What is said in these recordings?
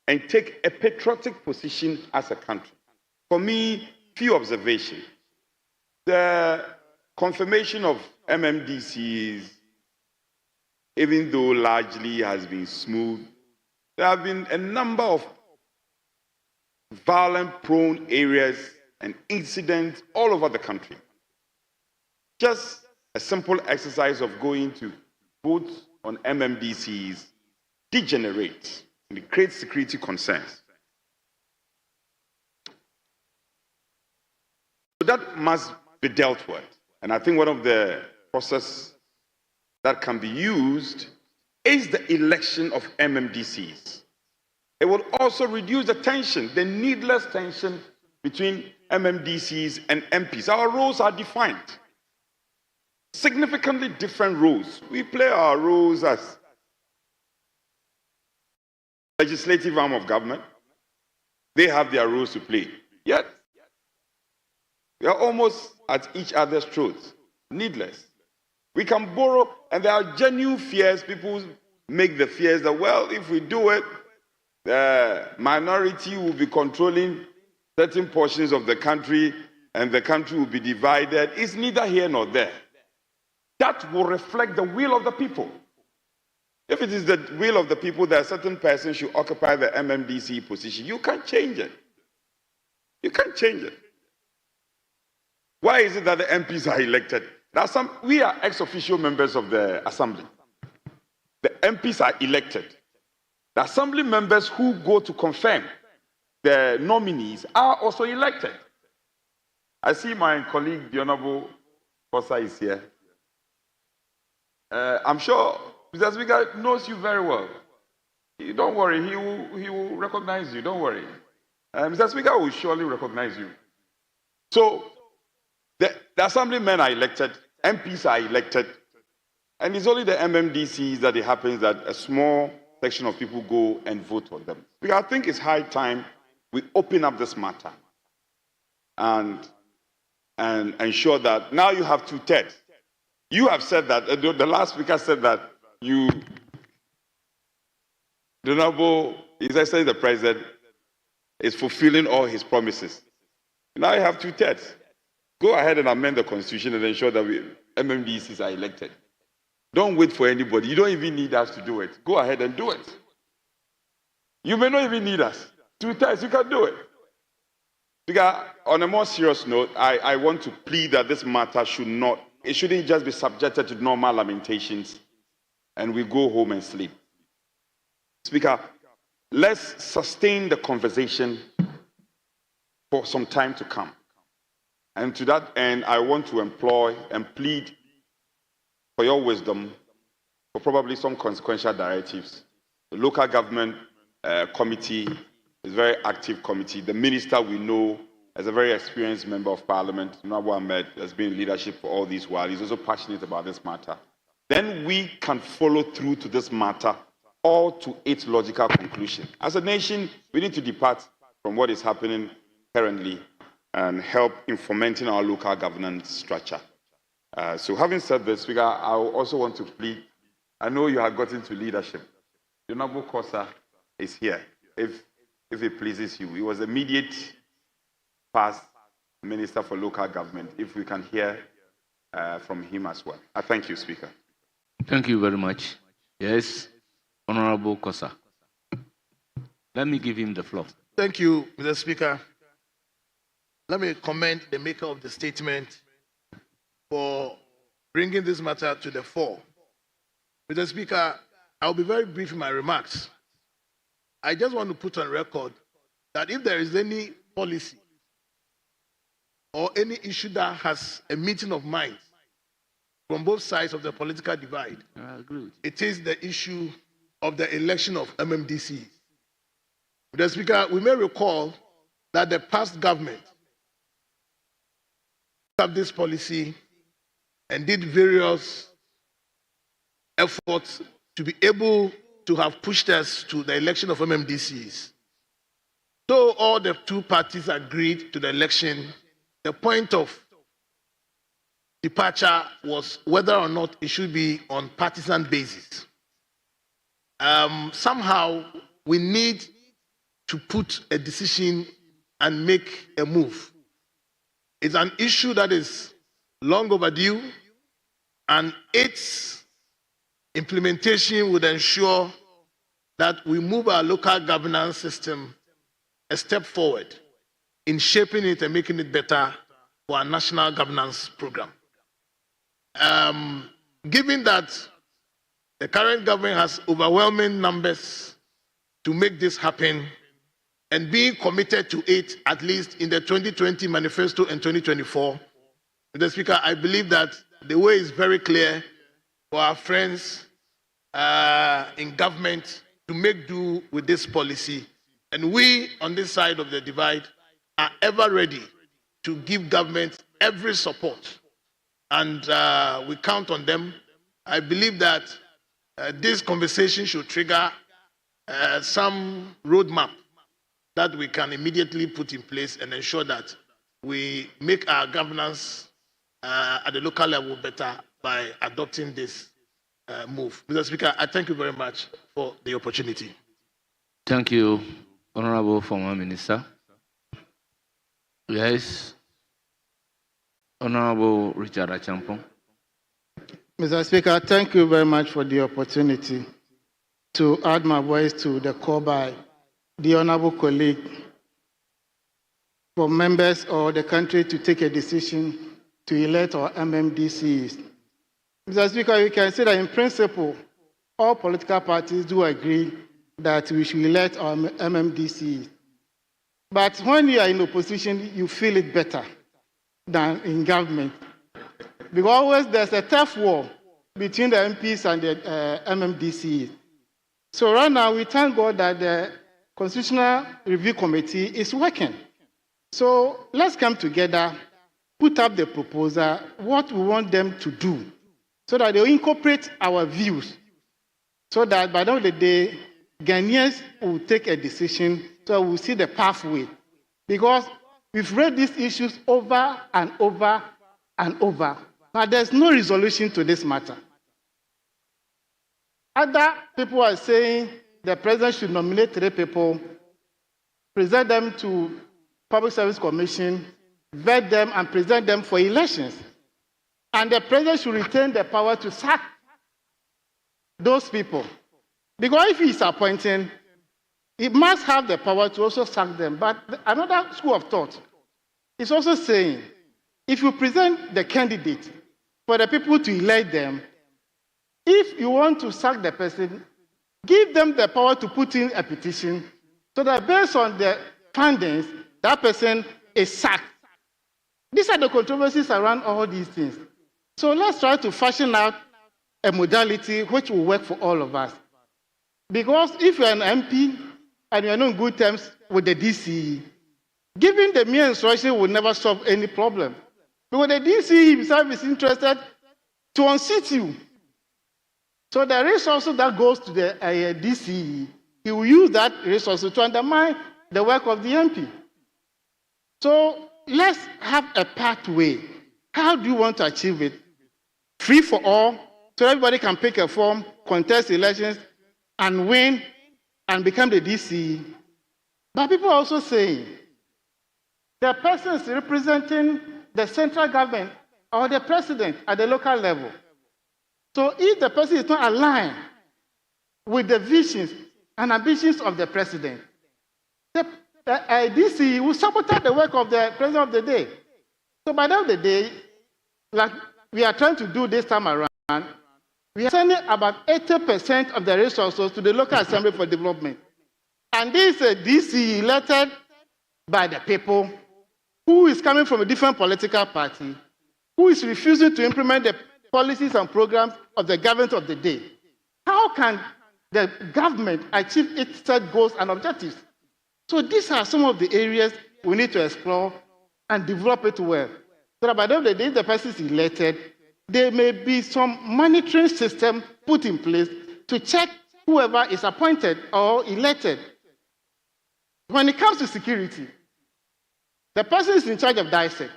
and take a patriotic position as a country. For me, few observations. The confirmation of MMDCEs, even though largely has been smooth, there have been a number of violent-prone areas and incidents all over the country. Just a simple exercise of going to vote on MMDCEs degenerates and it creates security concerns. So that must be dealt with. And I think one of the processes that can be used is the election of MMDCEs. It will also reduce the tension, the needless tension between MMDCEs and MPs. Our roles are defined. Significantly different roles. We play our roles as legislative arm of government. They have their roles to play. Yet, we are almost at each other's throats. Needless. We can borrow, and there are genuine fears. People make the fears that, well, if we do it, the minority will be controlling certain portions of the country, and the country will be divided. It's neither here nor there. That will reflect the will of the people. If it is the will of the people that a certain person should occupy the MMDC position, you can't change it. You can't change it. Why is it that the MPs are elected? We are ex-official members of the assembly. The MPs are elected. The assembly members who go to confirm the nominees are also elected. I see my colleague, the Honorable Kosa, is here. I'm sure Mr. Speaker knows you very well. Don't worry, he will recognize you. Don't worry. Mr. Speaker will surely recognize you. So, the assemblymen are elected, MPs are elected, and it's only the MMDCs that it happens that a small section of people go and vote for them. Because I think it's high time we open up this matter and ensure that now you have 2/3. You have said that, the last speaker said that the Honorable, His Excellency the President, is fulfilling all his promises. Now you have 2/3. Go ahead and amend the constitution and ensure that MMDCs are elected. Don't wait for anybody. You don't even need us to do it. Go ahead and do it. You may not even need us. 2/3, you can do it. Because on a more serious note, I want to plead that this matter shouldn't just be subjected to normal lamentations and we go home and sleep. Speaker, let's sustain the conversation for some time to come. And to that end, I want to employ and plead for your wisdom for probably some consequential directives. The local government committee is a very active committee. The minister we know as a very experienced member of parliament, Nabu Ahmed, has been in leadership for all these while. He's also passionate about this matter. Then we can follow through to this matter all to its logical conclusion. As a nation, we need to depart from what is happening currently and help in fomenting our local governance structure. So having said this, Speaker, I also want to plead, I know you have gotten to leadership. The Honorable Kosa is here, if it pleases you. He was immediate past Minister for Local Government, if we can hear from him as well. I thank you, Speaker. Thank you very much. Yes, Honorable Kosa. Let me give him the floor. Thank you, Mr. Speaker. Let me commend the maker of the statement for bringing this matter to the fore. Mr. Speaker, I'll be very brief in my remarks. I just want to put on record that if there is any policy or any issue that has a meeting of minds from both sides of the political divide, it is the issue of the election of MMDCs. Mr. Speaker, we may recall that the past government have this policy and did various efforts to be able to have pushed us to the election of MMDCs. So all the two parties agreed to the election. The point of departure was whether or not it should be on partisan basis. Somehow we need to put a decision and make a move. It's an issue that is long overdue, and its implementation would ensure that we move our local governance system a step forward in shaping it and making it better for our national governance program. Given that the current government has overwhelming numbers to make this happen, and being committed to it at least in the 2020 manifesto and 2024, Mr. Speaker, I believe that the way is very clear for our friends in government to make do with this policy. And we, on this side of the divide, are ever ready to give government every support. And we count on them. I believe that this conversation should trigger some roadmap that we can immediately put in place and ensure that we make our governance at the local level better by adopting this move. Mr. Speaker, I thank you very much for the opportunity. Thank you, Honorable Former Minister. Yes, Honorable Richard Achampong. Mr. Speaker, thank you very much for the opportunity to add my voice to the call by the honorable colleague for members of the country to take a decision to elect our MMDCEs. Mr. Speaker, we can say that in principle, all political parties do agree that we should elect our MMDCEs. But when you are in opposition, you feel it better than in government. Because always there's a tough war between the MPs and the MMDCEs. So right now, we thank God that the Constitutional Review Committee is working. So let's come together, put up the proposal, what we want them to do, so that they incorporate our views, so that by the end of the day, Ghanaians will take a decision, so we'll see the pathway. Because we've read these issues over and over and over, but there's no resolution to this matter. Other people are saying the president should nominate 3 people, present them to Public Service Commission, vet them, and present them for elections. And the president should retain the power to sack those people. Because if he is appointing, he must have the power to also sack them. But another school of thought is also saying, if you present the candidate for the people to elect them, if you want to sack the person, give them the power to put in a petition so that based on the findings, that person is sacked. These are the controversies around all these things. So let's try to fashion out a modality which will work for all of us. Because if you're an MP and you're not in good terms with the DCE, giving the mere instruction will never solve any problem. Because the DCE himself is interested to unseat you. So the resources that goes to the DCE, he will use that resource to undermine the work of the MP. So let's have a pathway. How do you want to achieve it? Free for all, so everybody can pick a form, contest elections, and win, and become the DCE. But people are also saying the person is representing the central government or the president at the local level. So if the person is not aligned with the visions and ambitions of the president, the DCE will sabotage the work of the president of the day. So by the end of the day, like we are trying to do this time around, we are sending about 80% of the resources to the local assembly for development. And this is a DCE elected by the people who is coming from a different political party, who is refusing to implement the policies and programs of the government of the day. How can the government achieve its set goals and objectives? So these are some of the areas we need to explore and develop it well. So that by the end of the day, the person is elected, there may be some monitoring system put in place to check whoever is appointed or elected. When it comes to security, the person is in charge of DISEC.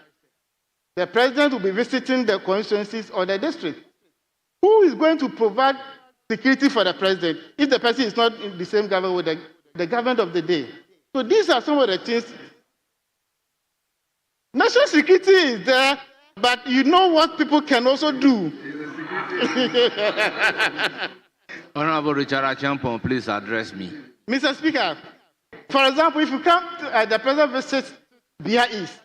The president will be visiting the constituencies or the district. Who is going to provide security for the president if the person is not in the same government with the government of the day? So these are some of the things. National security is there, but you know what people can also do. Honorable Richard Achampon, please address me. Mr. Speaker, for example, if you come to the president visits Bia East,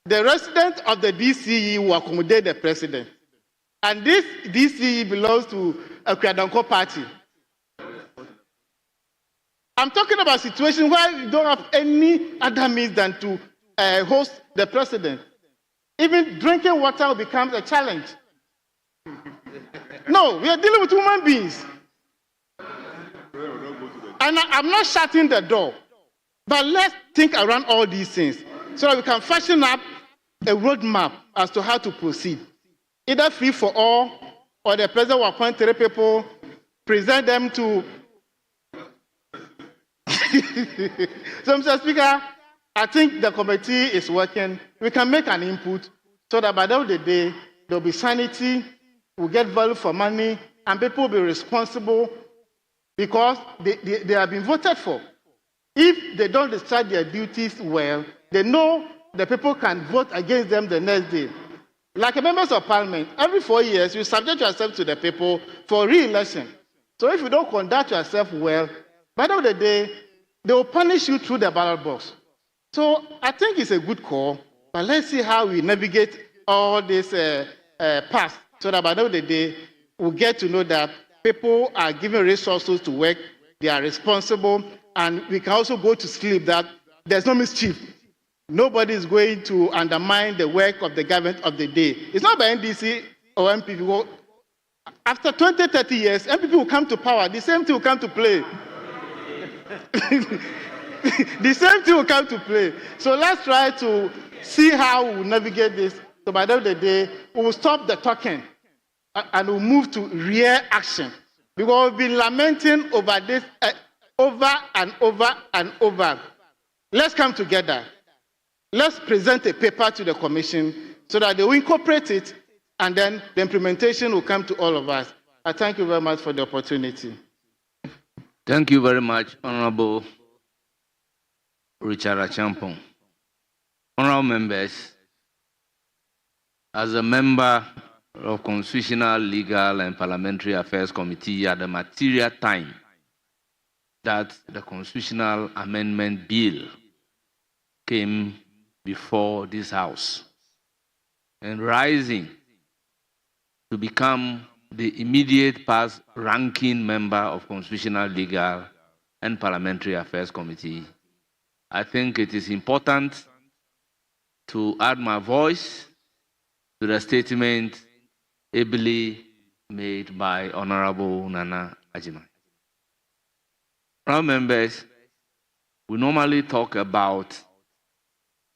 the residents of the DCE will accommodate the president. And this DCE belongs to a Kwadonko party. I'm talking about a situation where you don't have any other means than to host the president. Even drinking water becomes a challenge. No, we are dealing with human beings. And I'm not shutting the door. But let's think around all these things so that we can fashion up a roadmap as to how to proceed. Either free for all, or the president will appoint 3 people, present them to. So, Mr. Speaker, I think the committee is working. We can make an input so that by the end of the day, there will be sanity, we'll get value for money, and people will be responsible because they have been voted for. If they don't discharge their duties well, they know the people can vote against them the next day. Like members of parliament, every 4 years, you subject yourself to the people for re-election. So if you don't conduct yourself well, by the end of the day, they will punish you through the ballot box. So I think it's a good call, but let's see how we navigate all this path so that by the end of the day, we'll get to know that people are given resources to work, they are responsible, and we can also go to sleep that there's no mischief. Nobody is going to undermine the work of the government of the day. It's not by NDC or MPP. After 20, 30 years, MPP will come to power. The same thing will come to play. The same thing will come to play. So let's try to see how we will navigate this. So by the end of the day, we will stop the talking and we'll move to real action. Because we've been lamenting over this over and over and over. Let's come together. Let's present a paper to the commission so that they will incorporate it and then the implementation will come to all of us. I thank you very much for the opportunity. Thank you very much, Honorable Richard Achampon. Honorable members, as a member of Constitutional, Legal and Parliamentary Affairs Committee at the material time that the Constitutional Amendment Bill came before this House and rising to become the immediate past ranking member of Constitutional, Legal and Parliamentary Affairs Committee, I think it is important to add my voice to the statement ably made by Honorable Nana Agyeman. Honorable members, we normally talk about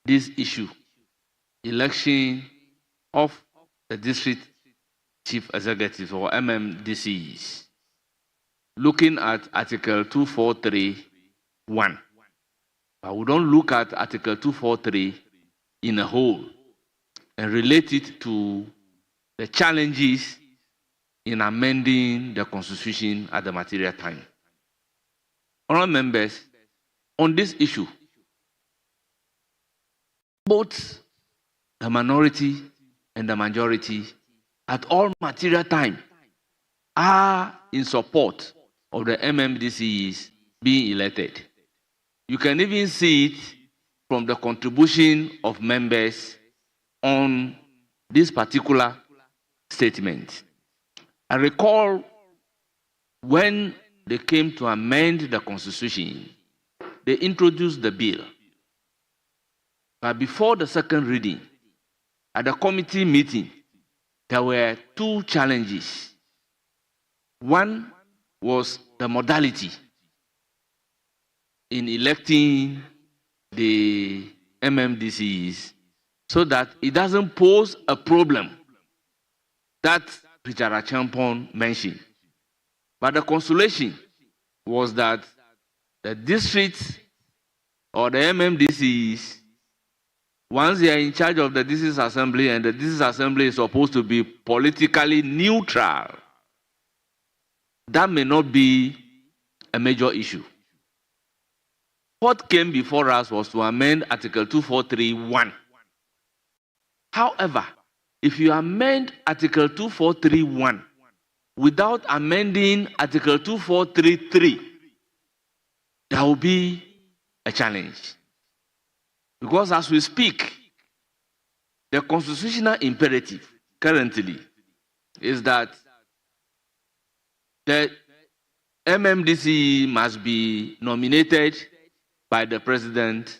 this issue, election of the district chief executives or MMDCEs, looking at Article 243(1). But we don't look at Article 243 in a whole and relate it to the challenges in amending the Constitution at the material time. Honourable members, on this issue, both the minority and the majority at all material time are in support of the MMDCEs being elected. You can even see it from the contribution of members on this particular statement. I recall when they came to amend the Constitution, they introduced the bill. But before the second reading, at the committee meeting, there were 2 challenges. One was the modality in electing the MMDCEs so that it doesn't pose a problem that Richard Achampon mentioned. But the consolation was that the districts or the MMDCEs, once they are in charge of the district assembly and the district assembly is supposed to be politically neutral, that may not be a major issue. What came before us was to amend Article 243(1). However, if you amend Article 243(1) without amending Article 2433, there will be a challenge. Because as we speak, the constitutional imperative currently is that the MMDCE must be nominated by the president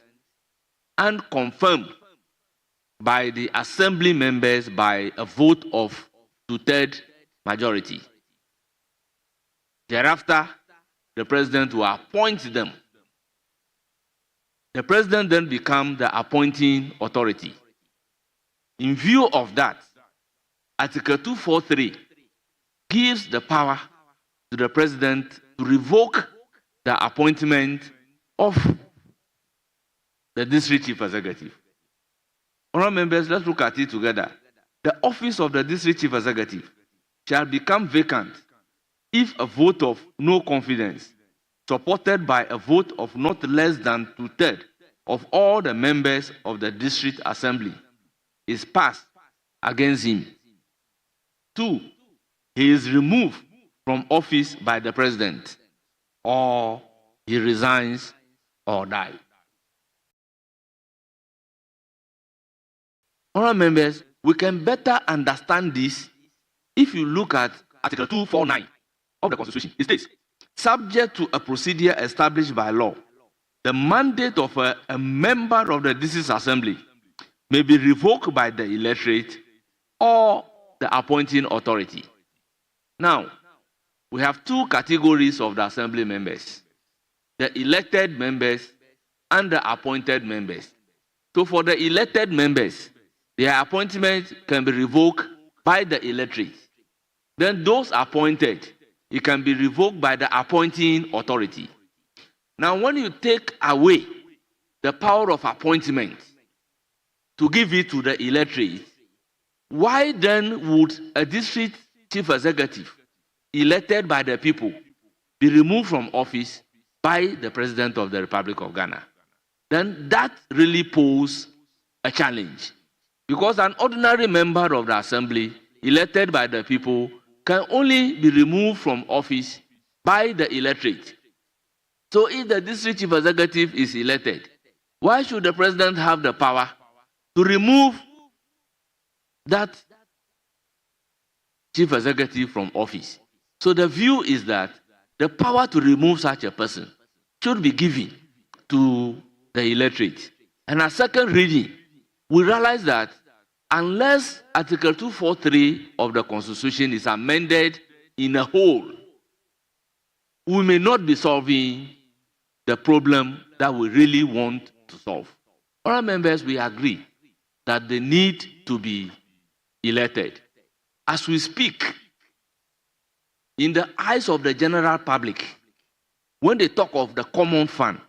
and confirmed by the assembly members by a vote of 2/3 majority. Thereafter, the president will appoint them. The president then becomes the appointing authority. In view of that, Article 243 gives the power to the president to revoke the appointment of the district chief executive. Honourable members, let's look at it together. The office of the district chief executive shall become vacant if a vote of no confidence, supported by a vote of not less than 2/3 of all the members of the district assembly, is passed against him. 2, he is removed from office by the president, or he resigns or dies. Honourable members, we can better understand this if you look at Article 249 of the Constitution. It states, subject to a procedure established by law, the mandate of a member of the district assembly may be revoked by the electorate or the appointing authority. Now, we have two categories of the assembly members: the elected members and the appointed members. So for the elected members, their appointment can be revoked by the electorate. Then those appointed, it can be revoked by the appointing authority. Now, when you take away the power of appointment to give it to the electorate, why then would a district chief executive elected by the people be removed from office by the President of the Republic of Ghana? Then that really poses a challenge, because an ordinary member of the assembly elected by the people can only be removed from office by the electorate. So if the district chief executive is elected, why should the president have the power to remove that chief executive from office? So the view is that the power to remove such a person should be given to the electorate. And at second reading, we realize that unless Article 243 of the Constitution is amended in a whole, we may not be solving the problem that we really want to solve. All members, we agree that they need to be elected. As we speak, in the eyes of the general public, when they talk of the common fund,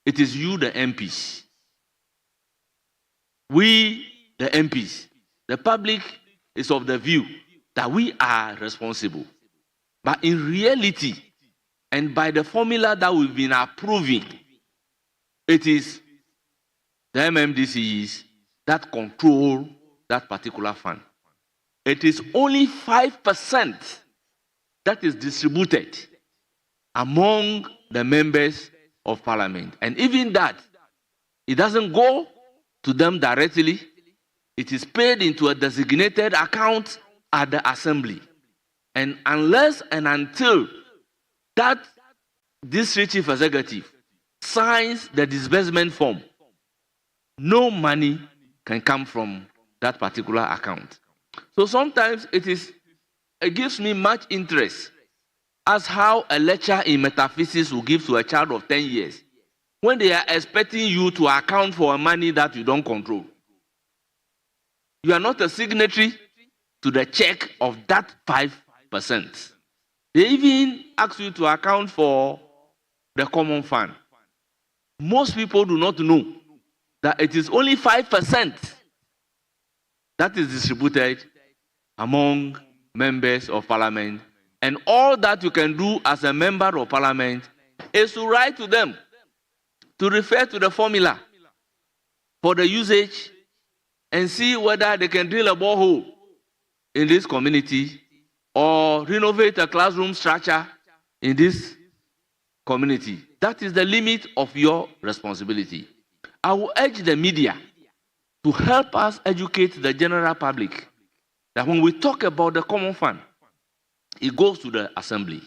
it is you, the MPs. We, the MPs, the public is of the view that we are responsible. But in reality, and by the formula that we've been approving, it is the MMDCEs that control that particular fund. It is only 5% that is distributed among the members of parliament. And even that, it doesn't go to them directly. It is paid into a designated account at the assembly. And unless and until that district chief executive signs the disbursement form, no money can come from that particular account. So sometimes it gives me much interest as how a lecture in metaphysics will give to a child of 10 years when they are expecting you to account for money that you don't control. You are not a signatory to the check of that 5%. They even ask you to account for the common fund. Most people do not know that it is only 5% that is distributed among members of parliament, and all that you can do as a member of parliament is to write to them to refer to the formula for the usage and see whether they can drill a borehole in this community or renovate a classroom structure in this community. That is the limit of your responsibility. I will urge the media to help us educate the general public that when we talk about the common fund, it goes to the assembly,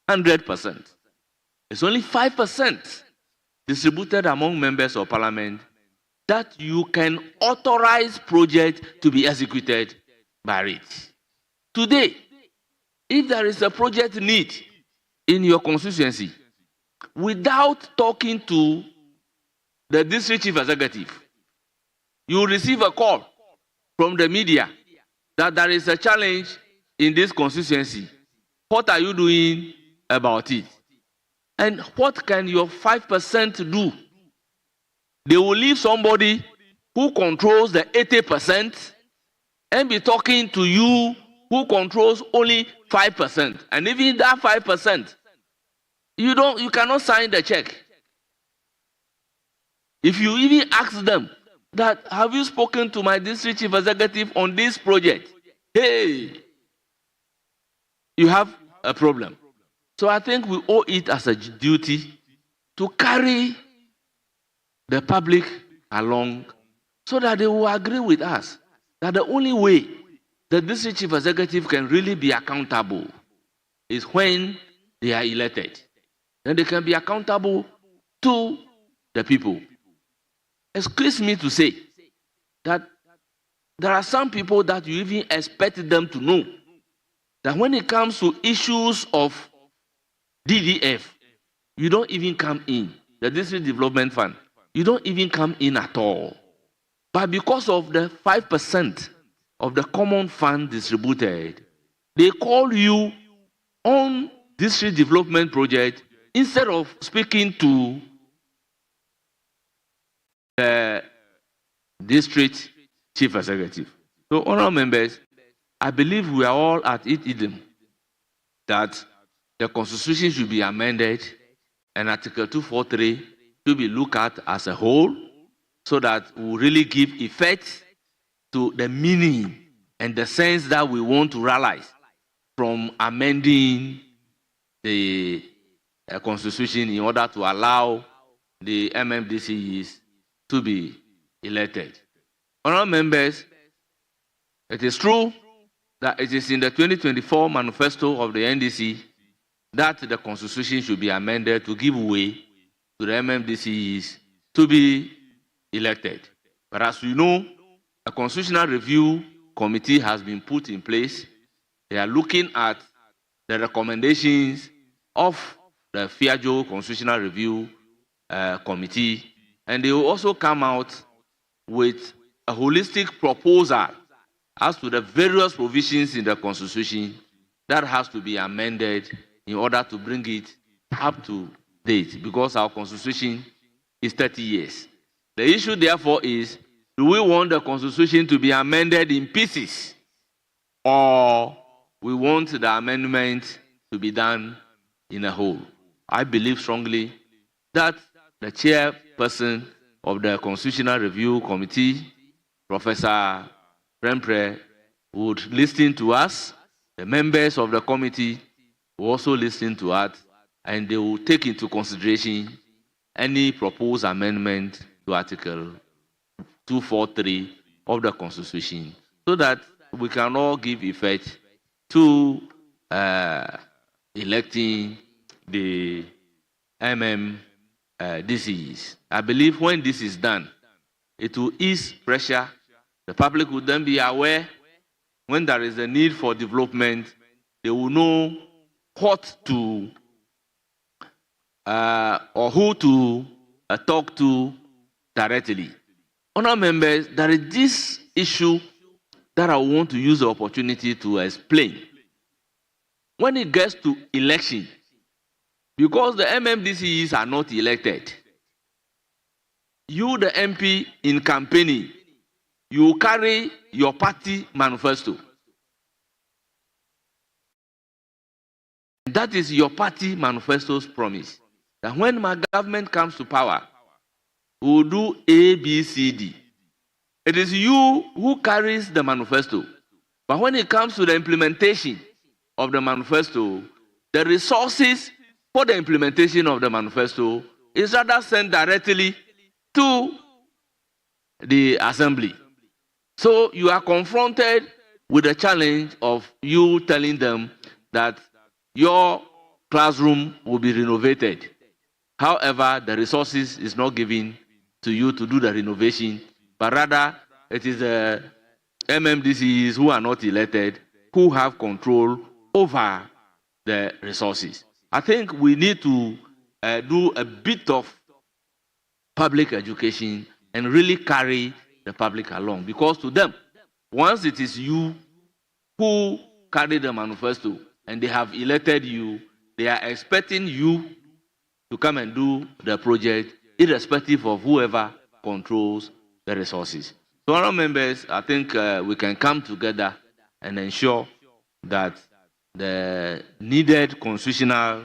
100%. It's only 5% distributed among members of parliament that you can authorize projects to be executed by it. Today, if there is a project need in your constituency, without talking to the district chief executive, you receive a call from the media that there is a challenge in this constituency. What are you doing about it? And what can your 5% do? They will leave somebody who controls the 80% and be talking to you who controls only 5%. And even that 5%, you cannot sign the check. If you even ask them that, have you spoken to my district chief executive on this project? Hey, you have a problem. So I think we owe it as a duty to carry the public along so that they will agree with us that the only way the district chief executive can really be accountable is when they are elected. Then they can be accountable to the people. Excuse me to say that there are some people that you even expect them to know that when it comes to issues of DDF, you don't even come in. The District Development Fund, you don't even come in at all. But because of the 5% of the common fund distributed, they call you on district development project instead of speaking to the district chief executive. So, honorable members, I believe we are all at it that the constitution should be amended and Article 243 to be looked at as a whole so that we really give effect to the meaning and the sense that we want to realize from amending the constitution in order to allow the MMDCEs to be elected. Honorable members, it is true that it is in the 2024 manifesto of the NDC that the constitution should be amended to give way to the MMDCEs to be elected. But as we know, a constitutional review committee has been put in place. They are looking at the recommendations of the FIAJO Constitutional Review Committee, and they will also come out with a holistic proposal as to the various provisions in the Constitution that has to be amended in order to bring it up to date, because our Constitution is 30 years. The issue, therefore, is, do we want the Constitution to be amended in pieces, or we want the amendment to be done in a whole? I believe strongly that the chairperson of the Constitutional Review Committee, Professor Prempre, would listen to us. The members of the committee will also listen to us, and they will take into consideration any proposed amendment to Article 243 of the Constitution, so that we can all give effect to electing the MMDCEs. I believe when this is done, it will ease pressure. The public will then be aware when there is a need for development. They will know what to or who to talk to directly. Honourable members, there is this issue that I want to use the opportunity to explain. When it gets to election, because the MMDCEs are not elected, you, the MP, in campaigning, you carry your party manifesto. That is your party manifesto's promise. that when my government comes to power, we will do A, B, C, D. It is you who carries the manifesto. But when it comes to the implementation of the manifesto, the resources for the implementation of the manifesto is rather sent directly to the assembly. So you are confronted with the challenge of you telling them that your classroom will be renovated. However, the resources is not given to you to do the renovation, but rather it is the MMDCEs who are not elected who have control over the resources. I think we need to do a bit of public education and really carry the public along, because to them, once it is you who carry the manifesto and they have elected you, they are expecting you to come and do the project irrespective of whoever controls the resources. So, honourable members, I think we can come together and ensure that the needed constitutional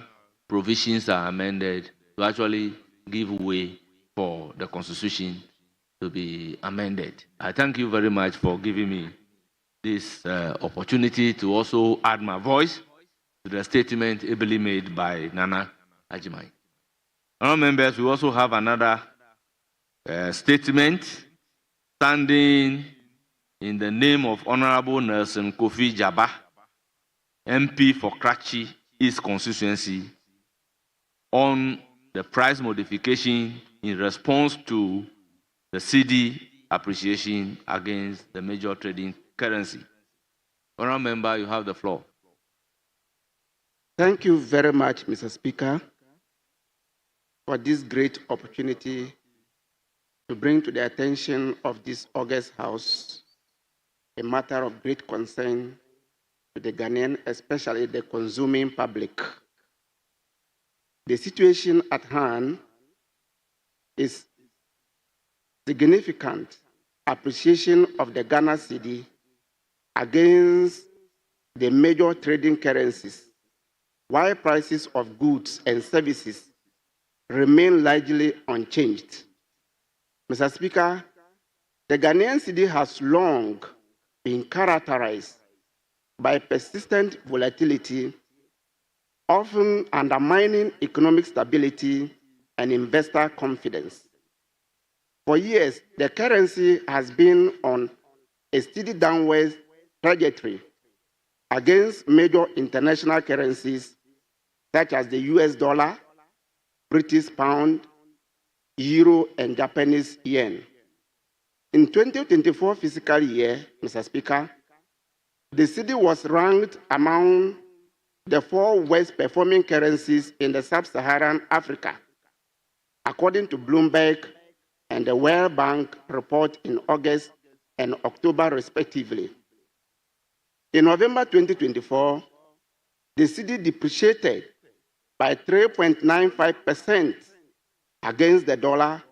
provisions are amended to actually give way for the Constitution to be amended. I thank you very much for giving me this opportunity to also add my voice to the statement ably made by Nana Ajimai. Honourable members, we also have another statement standing in the name of Honourable Nelson Kofi Jaba, MP for Kratchi East Constituency, on the price modification in response to the cedi appreciation against the major trading currency. Honourable member, you have the floor. Thank you very much, Mr. Speaker, for this great opportunity to bring to the attention of this august House a matter of great concern to the Ghanaian, especially the consuming public. The situation at hand is significant appreciation of the Ghana cedi against the major trading currencies, while prices of goods and services remain largely unchanged. Mr. Speaker, the Ghanaian cedi has long been characterized by persistent volatility, often undermining economic stability and investor confidence. For years, the currency has been on a steady downward trajectory against major international currencies such as the US dollar, British pound, euro, and Japanese yen. In 2024 fiscal year, Mr. Speaker, the cedi was ranked among the 4 worst performing currencies in the sub-Saharan Africa, according to Bloomberg and the World Bank report in August and October, respectively. In November 2024, the cedi depreciated by 3.95% against the dollar,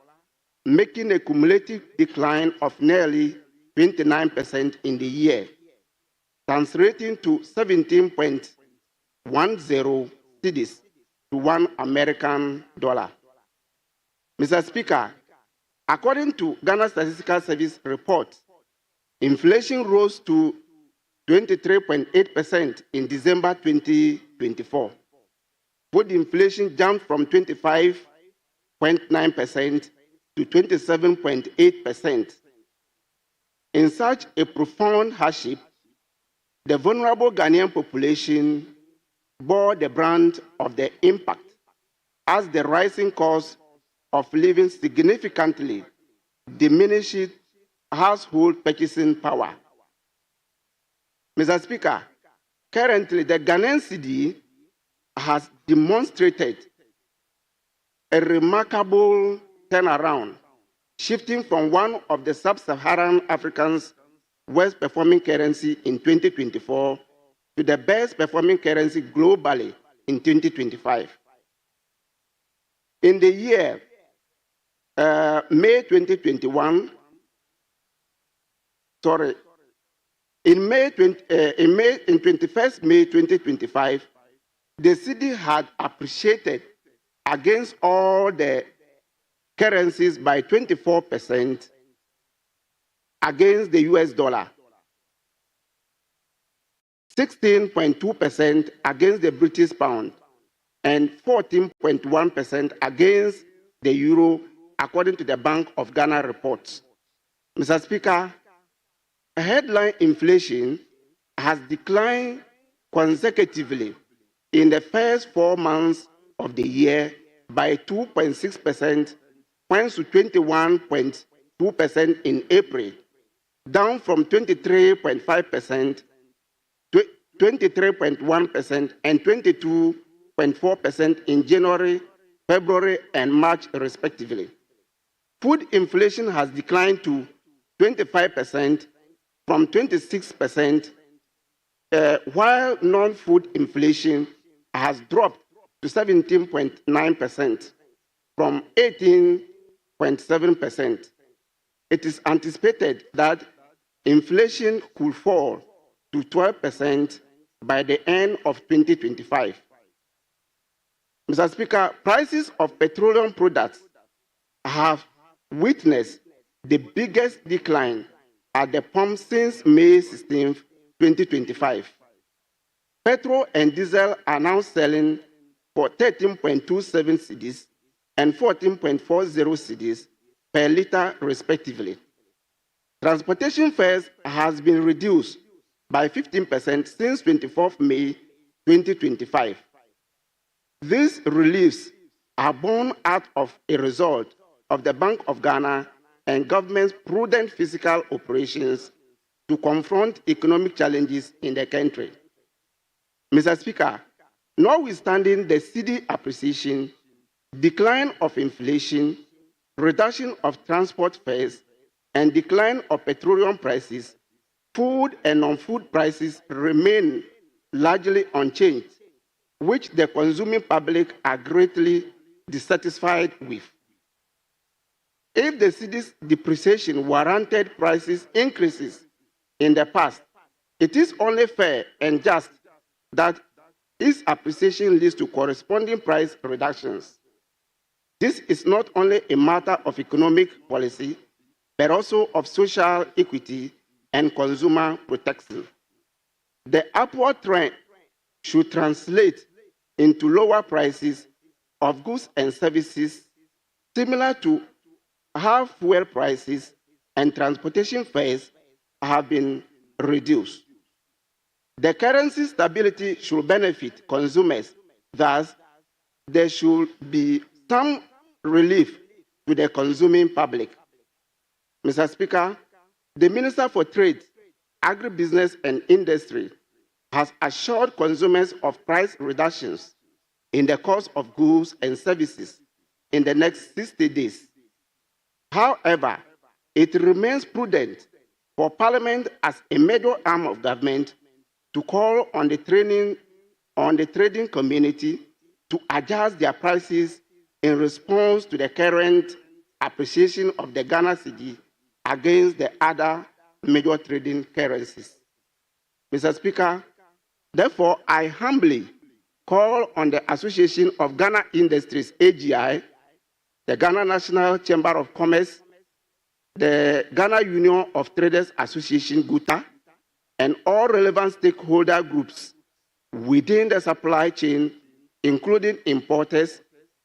making a cumulative decline of nearly 29% in the year, translating to 17.10 cedis to $1 American dollar. Mr. Speaker, according to Ghana Statistical Service report, inflation rose to 23.8% in December 2024. Food inflation jumped from 25.9% to 27.8%. In such a profound hardship, the vulnerable Ghanaian population bore the brunt of the impact, as the rising cost of living significantly diminished household purchasing power. Mr. Speaker, currently the Ghanaian cedi has demonstrated a remarkable turnaround, shifting from one of the sub-Saharan Africa's worst performing currency in 2024 to the best performing currency globally in 2025. In the year May 2021, in 21st May 2025, the cedi had appreciated against all the currencies by 24% against the US dollar, 16.2% against the British pound, and 14.1% against the euro, according to the Bank of Ghana reports. Mr. Speaker, headline inflation has declined consecutively in the first 4 months of the year by 2.6%, went to 21.2% in April, down from 23.5%, 23.1%, and 22.4% in January, February, and March, respectively. Food inflation has declined to 25% from 26%, while non-food inflation has dropped to 17.9% from 18.7%. It is anticipated that inflation could fall to 12% by the end of 2025. Mr. Speaker, prices of petroleum products have witnessed the biggest decline at the pump since May 16, 2025. Petrol and diesel are now selling for 13.27 cedis and 14.40 cedis per liter, respectively. Transportation fares has been reduced by 15% since 24th May 2025. These reliefs are born out of a result of the Bank of Ghana and government's prudent fiscal operations to confront economic challenges in the country. Mr. Speaker, notwithstanding the cedi appreciation, decline of inflation, reduction of transport fares, and decline of petroleum prices, food and non-food prices remain largely unchanged, which the consuming public are greatly dissatisfied with. If the cedi's depreciation warranted prices increases in the past, it is only fair and just that its appreciation leads to corresponding price reductions. This is not only a matter of economic policy, but also of social equity and consumer protection. The upward trend should translate into lower prices of goods and services, similar to how fuel prices and transportation fares have been reduced. The currency stability should benefit consumers, thus, there should be some relief to the consuming public. Mr. Speaker, the Minister for Trade, Agribusiness and Industry has assured consumers of price reductions in the cost of goods and services in the next 60 days. However, it remains prudent for Parliament as a major arm of government to call on the trading community to adjust their prices in response to the current appreciation of the Ghana cedi against the other major trading currencies. Mr. Speaker, therefore, I humbly call on the Association of Ghana Industries, AGI, the Ghana National Chamber of Commerce, the Ghana Union of Traders Association, GUTA, and all relevant stakeholder groups within the supply chain, including importers,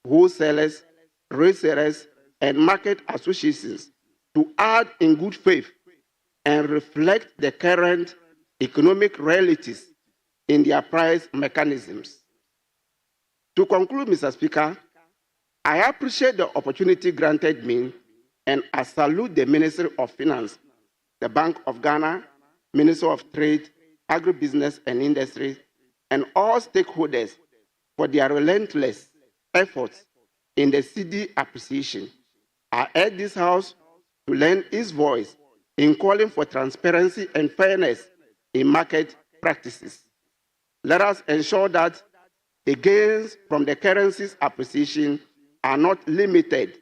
wholesalers, resellers, and market associations, to act in good faith and reflect the current economic realities in their price mechanisms. To conclude, Mr. Speaker, I appreciate the opportunity granted me, and I salute the Ministry of Finance, the Bank of Ghana, Ministry of Trade, Agribusiness and Industry, and all stakeholders for their relentless efforts in the cedi appreciation. I urge this House to lend its voice in calling for transparency and fairness in market practices. Let us ensure that the gains from the currency's appreciation are not limited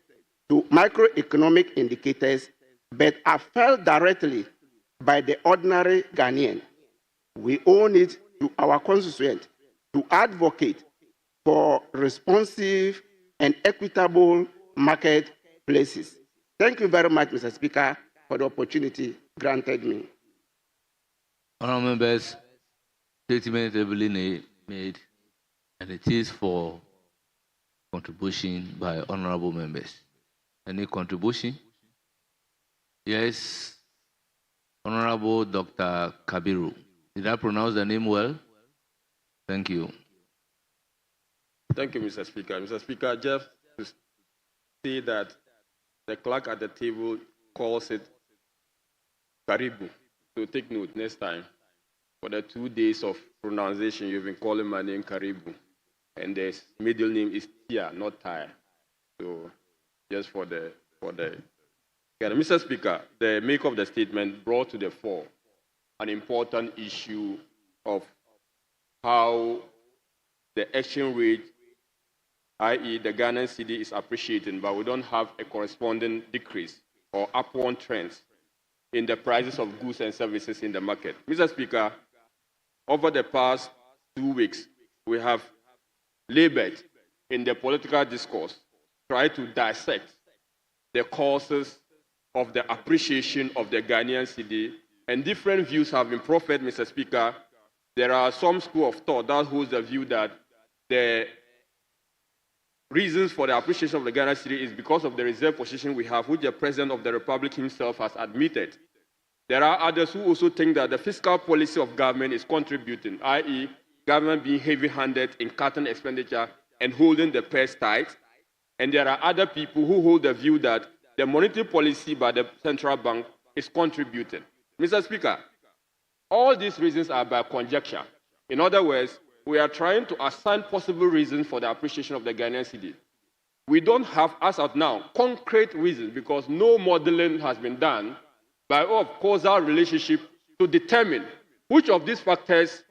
to macroeconomic indicators, but are felt directly by the ordinary Ghanaian. We owe it to our constituents to advocate for responsive and equitable marketplaces. Thank you very much, Mr. Speaker, for the opportunity granted me. Honourable members, statement ably made, and it is for contribution by honourable members. Any contribution? Yes, Honourable Dr. Kabiru. Did I pronounce the name well? Thank you. Thank you, Mr. Speaker. Mr. Speaker, just to say that the clerk at the table calls it Karibu. So take note next time. For the 2 days of pronunciation, you've been calling my name Karibu. And the middle name is Tia, not Taya. So just for the Mr. Speaker, the make of the statement brought to the fore an important issue of how the exchange rate, i.e. the Ghanaian cedi, is appreciating, but we don't have a corresponding decrease or upward trends in the prices of goods and services in the market. Mr. Speaker, over the past 2 weeks, we have labored in the political discourse, try to dissect the causes of the appreciation of the Ghanaian cedi, and different views have been proffered, Mr. Speaker. There are some school of thought that holds the view that the reasons for the appreciation of the Ghanaian cedi is because of the reserve position we have, which the President of the Republic himself has admitted. There are others who also think that the fiscal policy of government is contributing, i.e. government being heavy-handed in cutting expenditure and holding the purse tight. And there are other people who hold the view that the monetary policy by the central bank is contributing. Mr. Speaker, all these reasons are by conjecture. In other words, we are trying to assign possible reasons for the appreciation of the Ghanaian cedi. We don't have, as of now, concrete reasons because no modeling has been done by way of causal relationship to determine which of these factors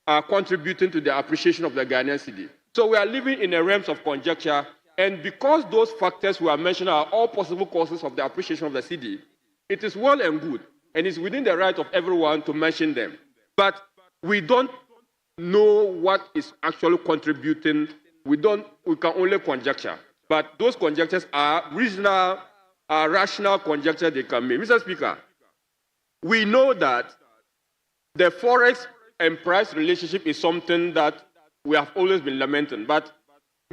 are contributing to the appreciation of the Ghanaian cedi. So we are living in a realm of conjecture, and because those factors we are mentioning are all possible causes of the appreciation of the cedi, it is well and good, and it's within the right of everyone to mention them. But we don't know what is actually contributing. We can only conjecture. But those conjectures are reasonable, rational conjecture they can make. Mr. Speaker, we know that the forex and price relationship is something that we have always been lamenting. But,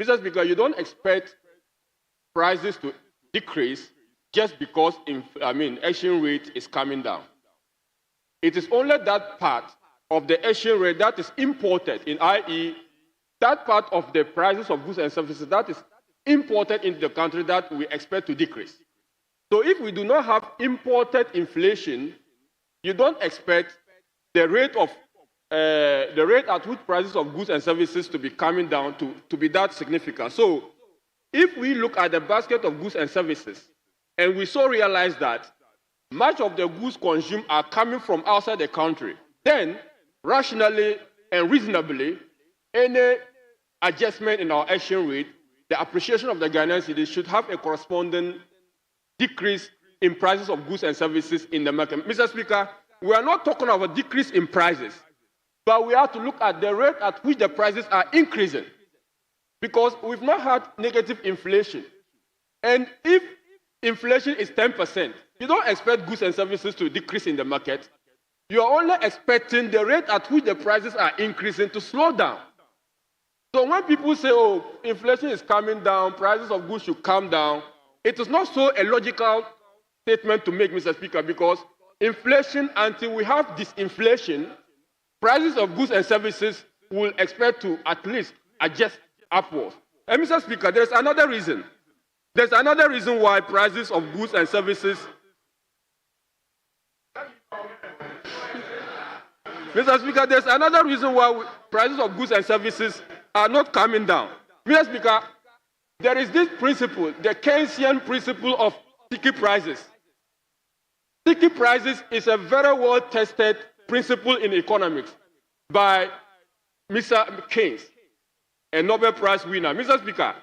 Mr. Speaker, you don't expect prices to decrease just because exchange rate is coming down. It is only that part of the exchange rate that is imported, i.e. that part of the prices of goods and services that is imported into the country that we expect to decrease. So if we do not have imported inflation, you don't expect the rate at which prices of goods and services to be coming down to be that significant. So if we look at the basket of goods and services, and we so realize that much of the goods consumed are coming from outside the country, then rationally and reasonably, any adjustment in our exchange rate, the appreciation of the Ghanaian cedi should have a corresponding decrease in prices of goods and services in the market. Mr. Speaker, we are not talking about a decrease in prices, but we have to look at the rate at which the prices are increasing, because we've not had negative inflation. And if inflation is 10%, you don't expect goods and services to decrease in the market. You are only expecting the rate at which the prices are increasing to slow down. So when people say, oh, inflation is coming down, prices of goods should come down, it is not so a logical statement to make, Mr. Speaker, because inflation, until we have disinflation, prices of goods and services will expect to at least adjust upwards. And Mr. Speaker, there's another reason. There's another reason why prices of goods and services... Mr. Speaker, there's another reason why prices of goods and services are not coming down. Mr. Speaker, there is this principle, the Keynesian principle of sticky prices. Sticky prices is a very well-tested principle in economics by Mr. Keynes, a Nobel Prize winner. Mr. Speaker,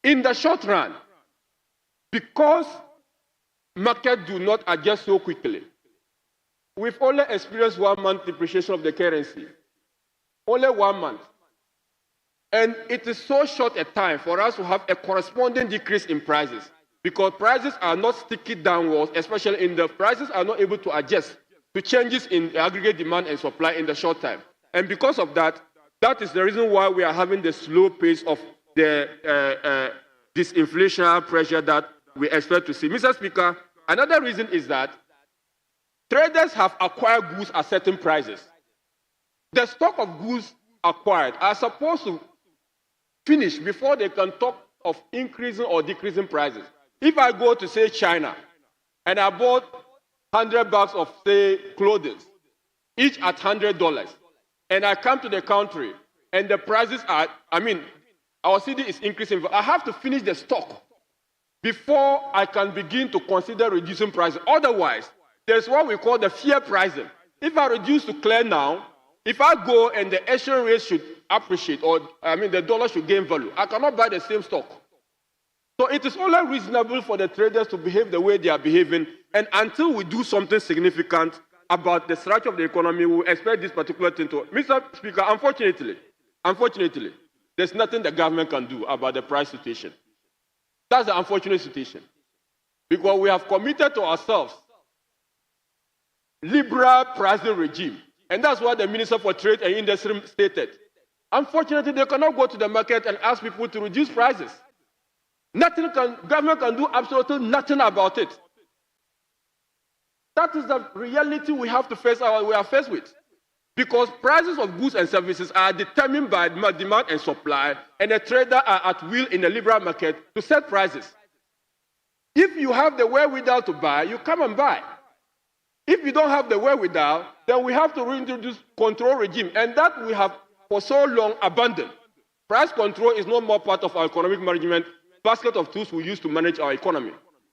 in the short run, because markets do not adjust so quickly, we've only experienced 1 month depreciation of the currency. Only 1 month. And it is so short a time for us to have a corresponding decrease in prices, because prices are not sticky downwards, especially in the prices are not able to adjust to changes in aggregate demand and supply in the short time. And because of that, that is the reason why we are having the slow pace of the disinflationary pressure that we expect to see. Mr. Speaker, another reason is that traders have acquired goods at certain prices. The stock of goods acquired are supposed to finish before they can talk of increasing or decreasing prices. If I go to, say, China, and I bought 100 bags of, say, clothing, each at $100, and I come to the country, and the prices are, our city is increasing, I have to finish the stock before I can begin to consider reducing prices. Otherwise, there's what we call the fear pricing. If I reduce to clear now, if I go and the exchange rate should appreciate, or the dollar should gain value, I cannot buy the same stock. So it is only reasonable for the traders to behave the way they are behaving, and until we do something significant about the structure of the economy, we expect this particular thing to. Mr. Speaker, unfortunately, there's nothing the government can do about the price situation. That's the unfortunate situation. Because we have committed to ourselves liberal pricing regime. And that's what the Minister for Trade and Industry stated. Unfortunately, they cannot go to the market and ask people to reduce prices. Government can do absolutely nothing about it. That is the reality we have to face. We are faced with. Because prices of goods and services are determined by demand and supply, and the traders are at will in the liberal market to set prices. If you have the wherewithal to buy, you come and buy. If you don't have the wherewithal, then we have to reintroduce control regime, and that we have for so long abandoned. Price control is no more part of our economic management basket of tools we use to manage our economy.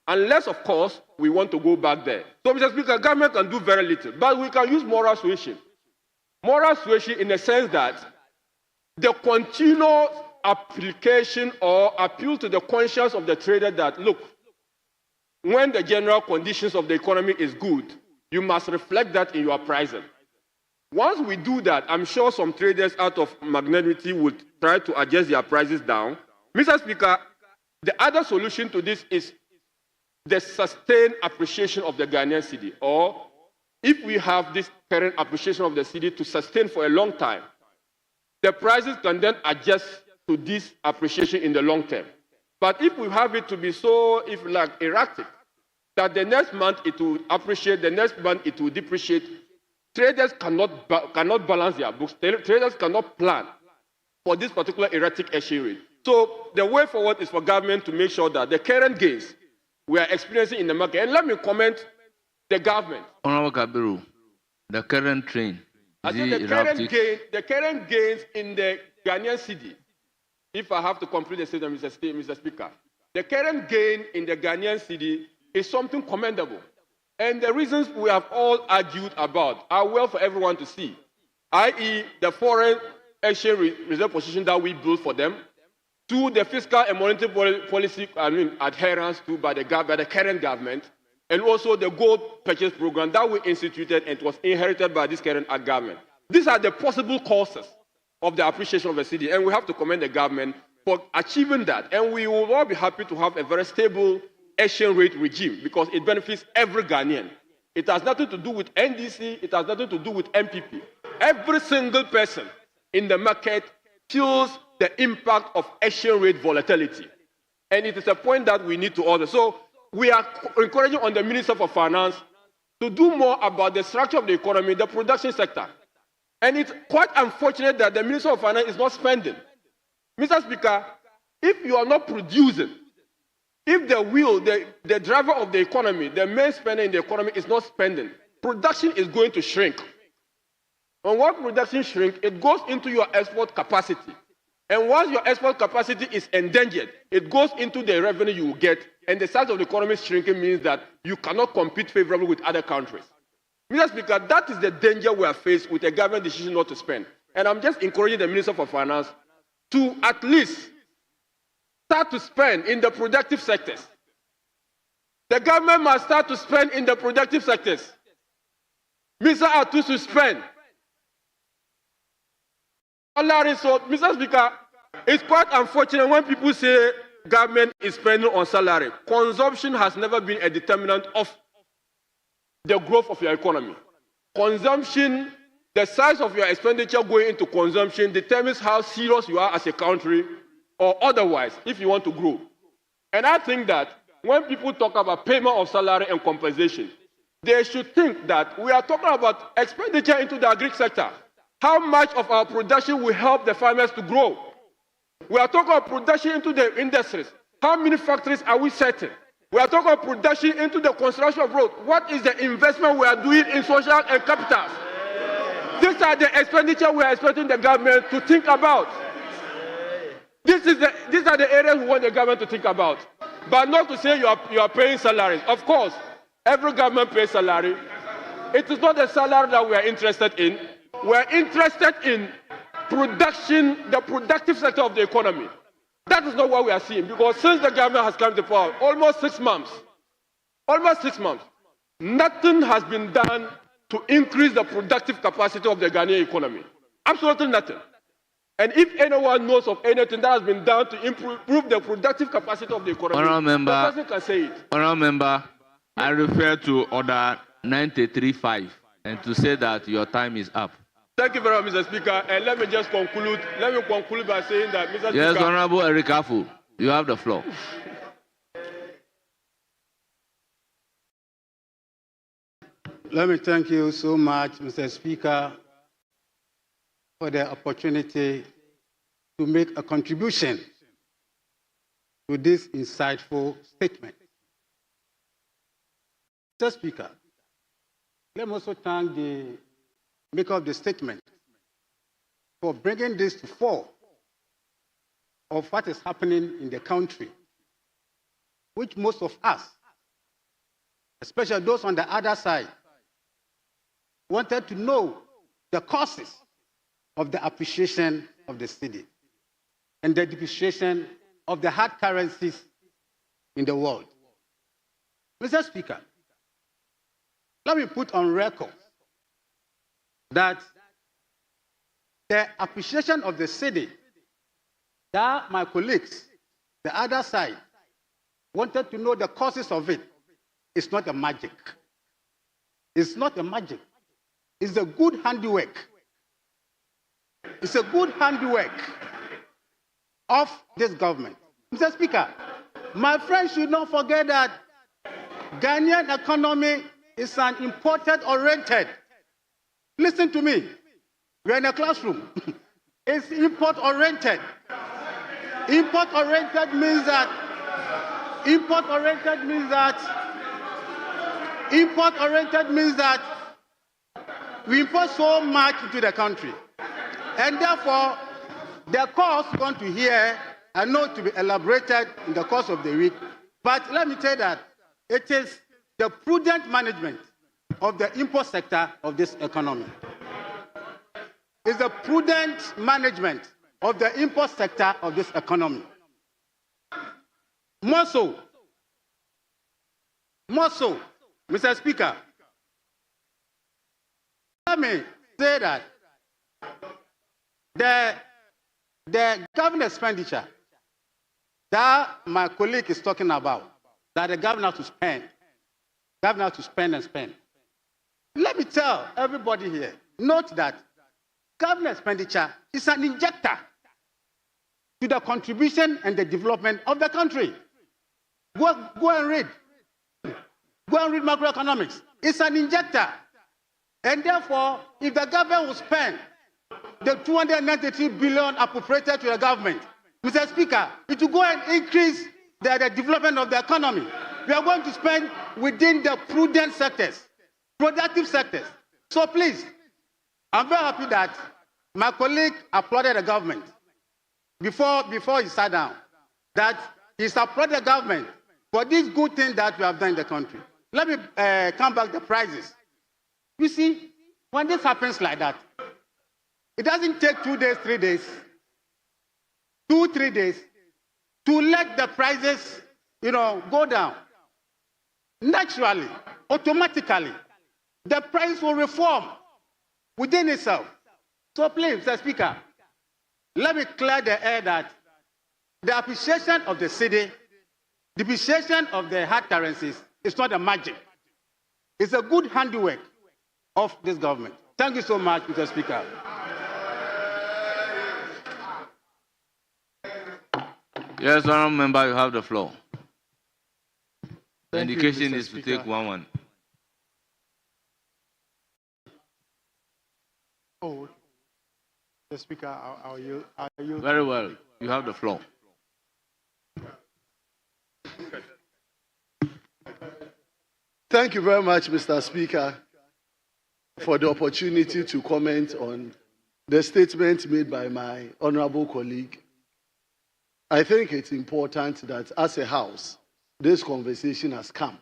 Unless, of course, we want to go back there. So, Mr. Speaker, government can do very little, but we can use moral suasion. Moral suasion in the sense that the continuous application or appeal to the conscience of the trader that, look, when the general conditions of the economy is good, you must reflect that in your pricing. Once we do that, I'm sure some traders out of magnanimity would try to adjust their prices down. Mr. Speaker, the other solution to this is the sustained appreciation of the Ghanaian cedi, or if we have this current appreciation of the cedi to sustain for a long time, the prices can then adjust to this appreciation in the long term. But if we have it to be so, erratic, that the next month it will appreciate, the next month it will depreciate, traders cannot balance their books. Traders cannot plan for this particular erratic exchange rate. So the way forward is for government to make sure that the current gains we are experiencing in the market, and let me comment the government. Honorable Kabiru, the current trend, the current gains in the Ghanaian cedi, if I have to complete the statement, Mr. Speaker, the current gain in the Ghanaian cedi is something commendable. And the reasons we have all argued about are well for everyone to see, i.e. the foreign exchange reserve position that we built for them, to the fiscal and monetary policy adherence to by the current government, and also the gold purchase program that we instituted and was inherited by this current government. These are the possible causes of the appreciation of the cedi, and we have to commend the government for achieving that. And we will all be happy to have a very stable exchange rate regime because it benefits every Ghanaian. It has nothing to do with NDC, it has nothing to do with MPP. Every single person in the market feels the impact of exchange rate volatility. And it is a point that we need to order. So we are encouraging on the Minister for Finance to do more about the structure of the economy, the production sector. And it's quite unfortunate that the Minister of Finance is not spending. Mr. Speaker, if you are not producing, if the driver of the economy, the main spender in the economy is not spending, production is going to shrink. And once production shrinks, it goes into your export capacity. And once your export capacity is endangered, it goes into the revenue you will get, and the size of the economy shrinking means that you cannot compete favorably with other countries. Mr. Speaker, that is the danger we are faced with a government decision not to spend. And I'm just encouraging the Minister for Finance to at least start to spend in the productive sectors. The government must start to spend in the productive sectors. Mr. Atu to spend. So, Mr. Speaker, It's quite unfortunate when people say government is spending on salary. Consumption has never been a determinant of the growth of your economy. Consumption, the size of your expenditure going into consumption determines how serious you are as a country or otherwise if you want to grow. And I think that when people talk about payment of salary and compensation, they should think that we are talking about expenditure into the agri sector. How much of our production will help the farmers to grow? We are talking about production into the industries. How many factories are we setting? We are talking about production into the construction of roads. What is the investment we are doing in social and capitals? These are the expenditure we are expecting the government to think about. These are the areas we want the government to think about. But not to say you are paying salaries. Of course, every government pays salary. It is not the salary that we are interested in. We are interested in production, the productive sector of the economy. That is not what we are seeing, because since the government has come to power, almost 6 months, nothing has been done to increase the productive capacity of the Ghanaian economy. Absolutely nothing. And if anyone knows of anything that has been done to improve the productive capacity of the economy, the person can say it. Honourable Member, I refer to Order 93.5 and to say that your time is up. Thank you very much, Mr. Speaker. And let me just conclude. Let me conclude by saying that, Mr. Yes, Speaker. Honourable Eric Afu, you have the floor. Let me thank you so much, Mr. Speaker, for the opportunity to make a contribution to this insightful statement. Mr. Speaker, let me also thank the maker of the statement for bringing this to fore of what is happening in the country, which most of us, especially those on the other side, wanted to know the causes of the appreciation of the cedi and the depreciation of the hard currencies in the world. Mr. Speaker, let me put on record that the appreciation of the cedi that my colleagues, the other side, wanted to know the causes of it is not a magic. It's not a magic. It's a good handiwork. It's a good handiwork of this government. Mr. Speaker, my friends should not forget that Ghanaian economy is an imported-oriented. Listen to me. We're in a classroom. It's import-oriented. Import-oriented means that we import so much into the country. And therefore, the costs you're going to hear are not to be elaborated in the course of the week. But let me tell you that it is the prudent management of the import sector of this economy. It's the prudent management of the import sector of this economy. More so, Mr. Speaker, let me say that the government expenditure that my colleague is talking about, that the government has to spend and spend. Let me tell everybody here, note that government expenditure is an injector to the contribution and the development of the country. Go and read. Go and read macroeconomics. It's an injector. And therefore, if the government will spend the 293 billion appropriated to the government, Mr. Speaker, it will go and increase the development of the economy. We are going to spend within the prudent sectors, productive sectors. So please, I'm very happy that my colleague applauded the government before he sat down, that he applauded the government for this good thing that we have done in the country. Let me come back to the prices. You see, when this happens like that, it doesn't take 2 days, 3 days, 2-3 days to let the prices, go down. Naturally, automatically, the price will reform within itself. So please, Mr. Speaker, let me clear the air that the appreciation of the cedi, the appreciation of the hard currencies is not a magic. It's a good handiwork of this government. Thank you so much, Mr. Speaker. Yes, honourable member, you have the floor. The Thank you, indication Mr. is to Speaker. take 1-1. Oh, the Speaker, I'll yield. Very well. You have the floor. Thank you very much, Mr. Speaker, for the opportunity to comment on the statement made by my honorable colleague. I think it's important that as a House, this conversation has come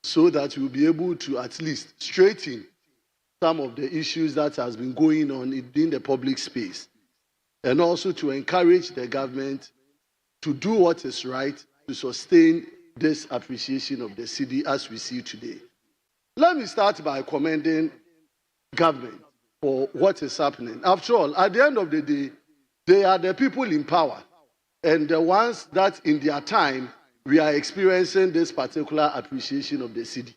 so that we'll be able to at least straighten some of the issues that has been going on in the public space, and also to encourage the government to do what is right to sustain this appreciation of the cedi as we see today. Let me start by commending government for what is happening. After all, at the end of the day, they are the people in power and the ones that in their time we are experiencing this particular appreciation of the cedi.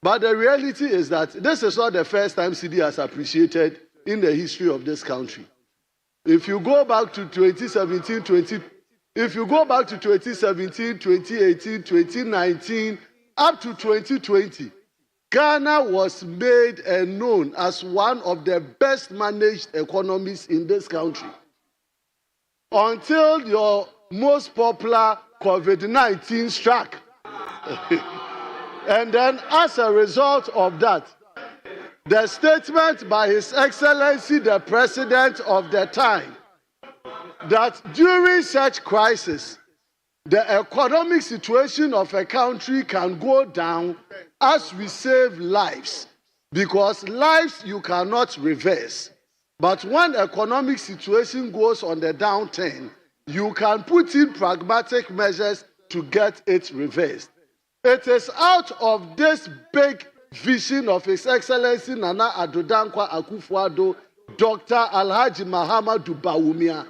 But the reality is that this is not the first time cedi has appreciated in the history of this country. If you go back to 2017, 2018, 2019, up to 2020, Ghana was made and known as one of the best managed economies in this country. Until your most popular COVID-19 struck. And then as a result of that, the statement by His Excellency the President of the time that during such crisis, the economic situation of a country can go down as we save lives, because lives you cannot reverse. But when economic situation goes on the downturn, you can put in pragmatic measures to get it reversed. It is out of this big vision of His Excellency Nana Addo Dankwa Akufo-Addo, Dr. Alhaji Mahamudu Bawumia,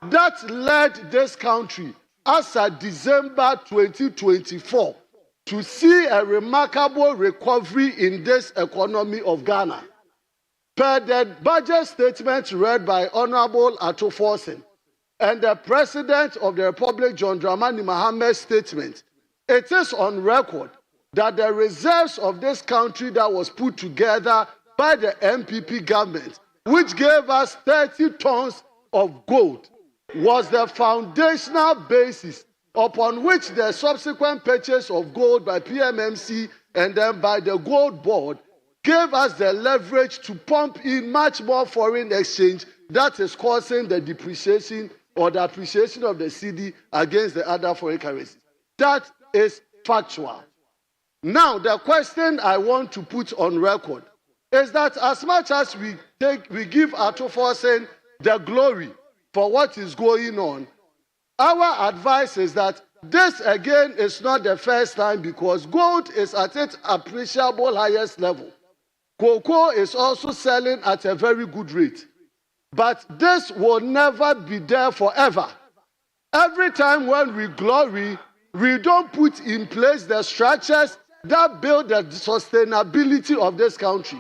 that led this country as of December 2024 to see a remarkable recovery in this economy of Ghana. Per the budget statement read by Honorable Ato Forsen and the President of the Republic, John Dramani Mahamad's statement, it is on record that the reserves of this country that was put together by the MPP government, which gave us 30 tons of gold, was the foundational basis upon which the subsequent purchase of gold by PMMC and then by the gold board gave us the leverage to pump in much more foreign exchange that is causing the depreciation or the appreciation of the cedi against the other foreign currencies. That is factual. Now, the question I want to put on record is that as much as we give Ato Forsen the glory for what is going on, our advice is that this again is not the first time, because gold is at its appreciable highest level. Cocoa is also selling at a very good rate. But this will never be there forever. Every time when we glory, we don't put in place the structures that build the sustainability of this country.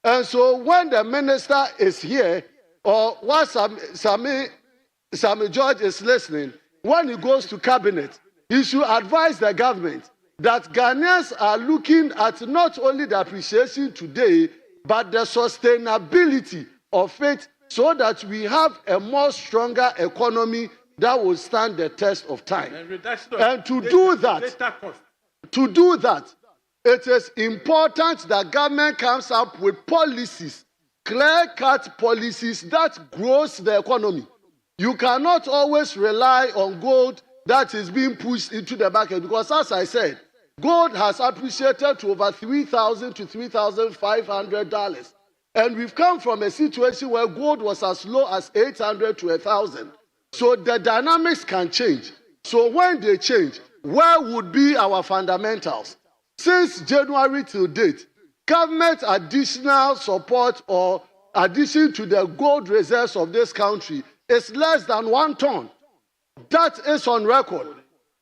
And so when the minister is here, or what Sammy George is listening, when he goes to cabinet, he should advise the government that Ghanaians are looking at not only the appreciation today, but the sustainability of it, so that we have a more stronger economy that will stand the test of time. And to do that, it is important that government comes up with policies, clear-cut policies that grows the economy. You cannot always rely on gold that is being pushed into the market, because as I said, gold has appreciated to over $3,000 to $3,500. And we've come from a situation where gold was as low as $800 to $1,000. So the dynamics can change. So when they change, where would be our fundamentals? Since January till date, government additional support or addition to the gold reserves of this country is less than 1 ton. That is on record.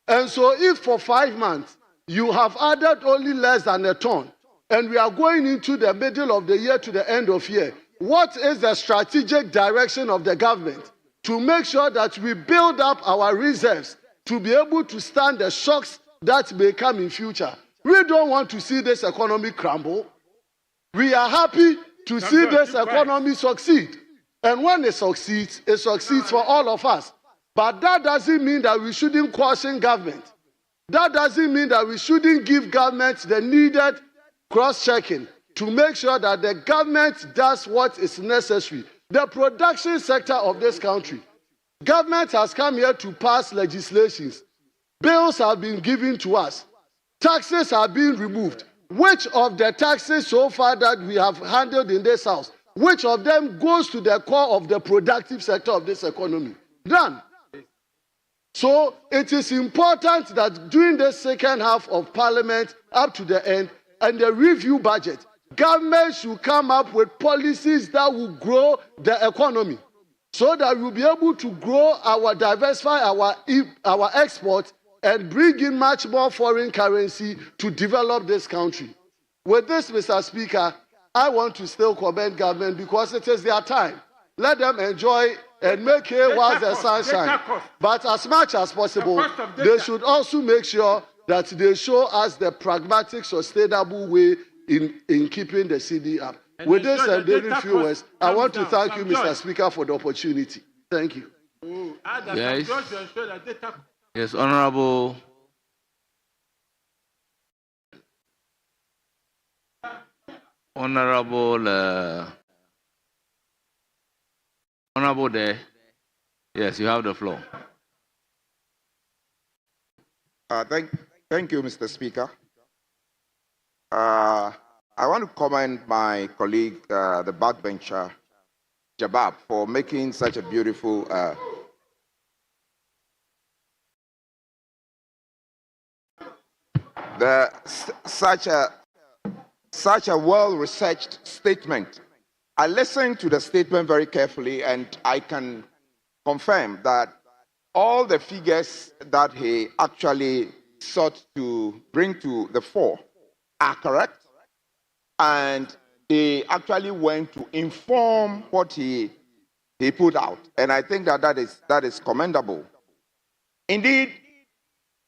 And so if for 5 months you have added only less than a ton, and we are going into the middle of the year to the end of year, what is the strategic direction of the government to make sure that we build up our reserves to be able to stand the shocks that may come in future? We don't want to see this economy crumble. We are happy to see this economy succeed. And when it succeeds for all of us. But that doesn't mean that we shouldn't caution government. That doesn't mean that we shouldn't give government the needed cross-checking to make sure that the government does what is necessary. The production sector of this country, government has come here to pass legislations. Bills have been given to us. Taxes are being removed. Which of the taxes so far that we have handled in this house, which of them goes to the core of the productive sector of this economy? None. So it is important that during the second half of Parliament up to the end and the review budget, government should come up with policies that will grow the economy so that we'll be able to grow diversify our exports and bring in much more foreign currency to develop this country. With this, Mr. Speaker, I want to still commend government because it is their time. Let them enjoy and make hay whilst the sun shines. But as much as possible, they should also make sure that they show us the pragmatic, sustainable way in keeping the CD up. With this and daily viewers, I want to thank you, Mr. Speaker, for the opportunity. Thank you. Yes. Yes, Honorable. Honorable there. Yes, you have the floor. Thank you, Mr. Speaker. I want to commend my colleague, the backbencher, Jabab, for making such a beautiful such a well-researched statement. I listened to the statement very carefully, and I can confirm that all the figures that he actually sought to bring to the fore are correct, and he actually went to inform what he put out, and I think that is commendable. Indeed,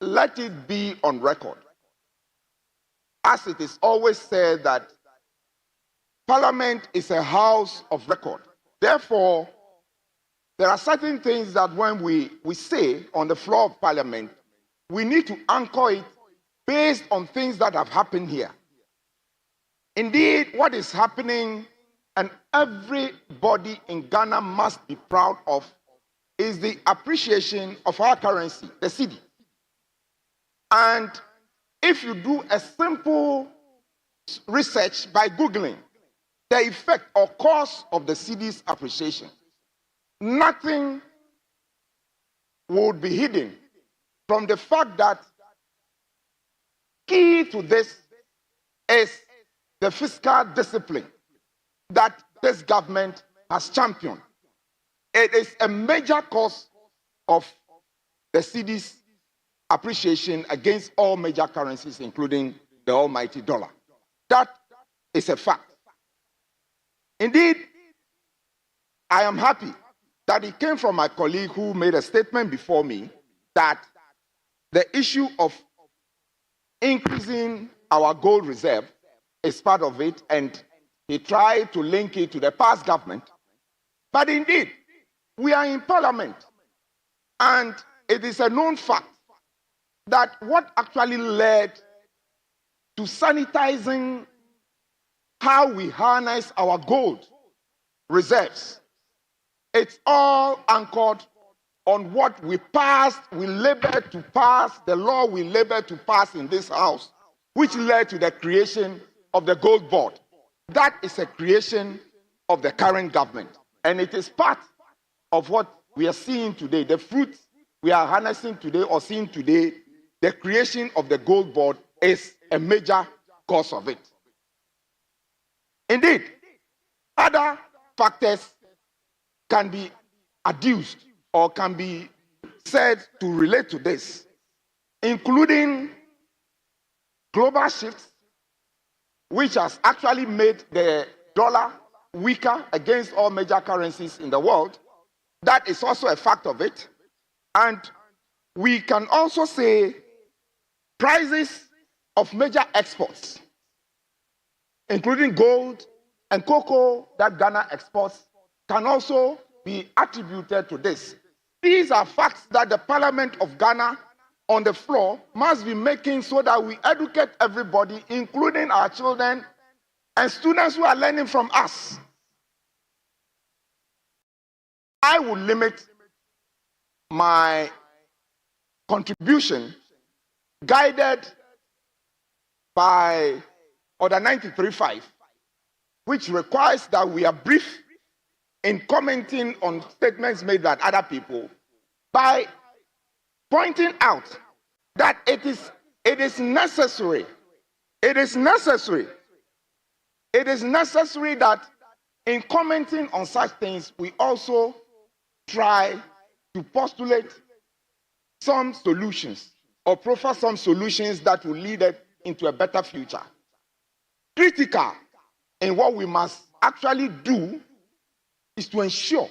let it be on record, as it is always said, that Parliament is a house of record. Therefore, there are certain things that when we say on the floor of Parliament, we need to anchor it based on things that have happened here. Indeed, what is happening, and everybody in Ghana must be proud of, is the appreciation of our currency, the cedi. And if you do a simple research by Googling the effect or cause of the cedi's appreciation, nothing would be hidden from the fact that key to this is the fiscal discipline that this government has championed. It is a major cause of the cedi's appreciation against all major currencies, including the almighty dollar. That is a fact. Indeed, I am happy that it came from my colleague who made a statement before me that the issue of increasing our gold reserve is part of it, and he tried to link it to the past government. But indeed, we are in Parliament, and it is a known fact that what actually led to sanitizing how we harness our gold reserves, it's all anchored on what we passed, we labored to pass, the law we labored to pass in this house, which led to the creation of the gold board. That is a creation of the current government, and it is part of what we are seeing today. The fruits we are harnessing today or seeing today, the creation of the gold board is a major cause of it. Indeed, other factors can be adduced or can be said to relate to this, including global shifts, which has actually made the dollar weaker against all major currencies in the world. That is also a fact of it. And we can also say prices of major exports, including gold and cocoa that Ghana exports, can also be attributed to this. These are facts that the Parliament of Ghana on the floor must be making so that we educate everybody, including our children and students who are learning from us. I will limit my contribution, guided by Order 93.5, which requires that we are brief in commenting on statements made by other people, by pointing out that it is necessary that in commenting on such things, we also try to postulate some solutions or proffer some solutions that will lead it into a better future. Critical in what we must actually do is to ensure